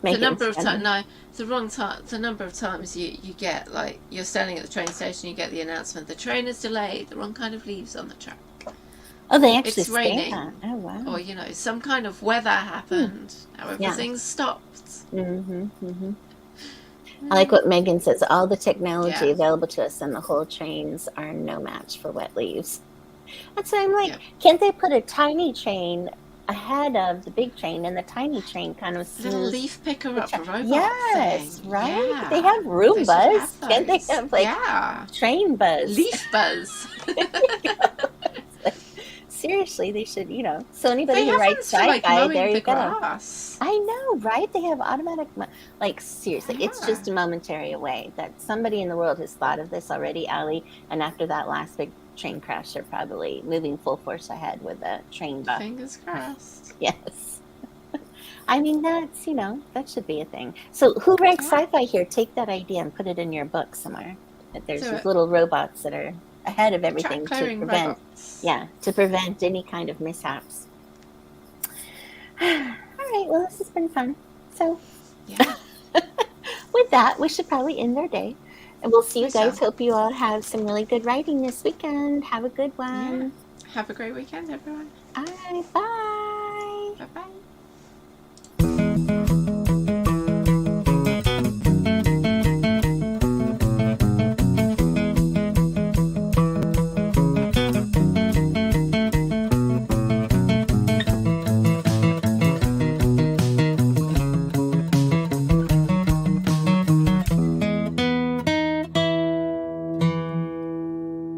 [SPEAKER 2] The number of times, the number of times you get, like, you're standing at the train station, you get the announcement, the train is delayed, the wrong kind of leaves on the track.
[SPEAKER 1] Oh, they actually
[SPEAKER 2] it's raining.
[SPEAKER 1] Oh, wow.
[SPEAKER 2] Or, you know, some kind of weather happened. Now everything's stopped.
[SPEAKER 1] I like what Megan says. All the technology available to us and the whole trains are no match for wet leaves. And so I'm like, can't they put a tiny train ahead of the big train, and the tiny train kind of
[SPEAKER 2] a little leaf picker up a robot
[SPEAKER 1] yes
[SPEAKER 2] thing.
[SPEAKER 1] Right. Yeah. They have Roombas. Can't they have, like, train buzz,
[SPEAKER 2] leaf buzz?
[SPEAKER 1] Seriously, they should, you know. So anybody who writes sci-fi, there you go.
[SPEAKER 2] Grass.
[SPEAKER 1] I know, right? They have automatic, like, seriously, it's just a momentary away that somebody in the world has thought of this already, Allie. And after that last big train crash, they're probably moving full force ahead with a train bus.
[SPEAKER 2] Fingers crossed.
[SPEAKER 1] Yes. I mean, that's, you know, that should be a thing. So who writes sci-fi here? Take that idea and put it in your book somewhere. That there's these little robots that are ahead of everything to prevent, to prevent any kind of mishaps. All right, well, this has been fun. So, with that, we should probably end our day. And we'll see you guys. Hope you all have some really good writing this weekend. Have a good one.
[SPEAKER 2] Have a great weekend, everyone.
[SPEAKER 1] All right, bye.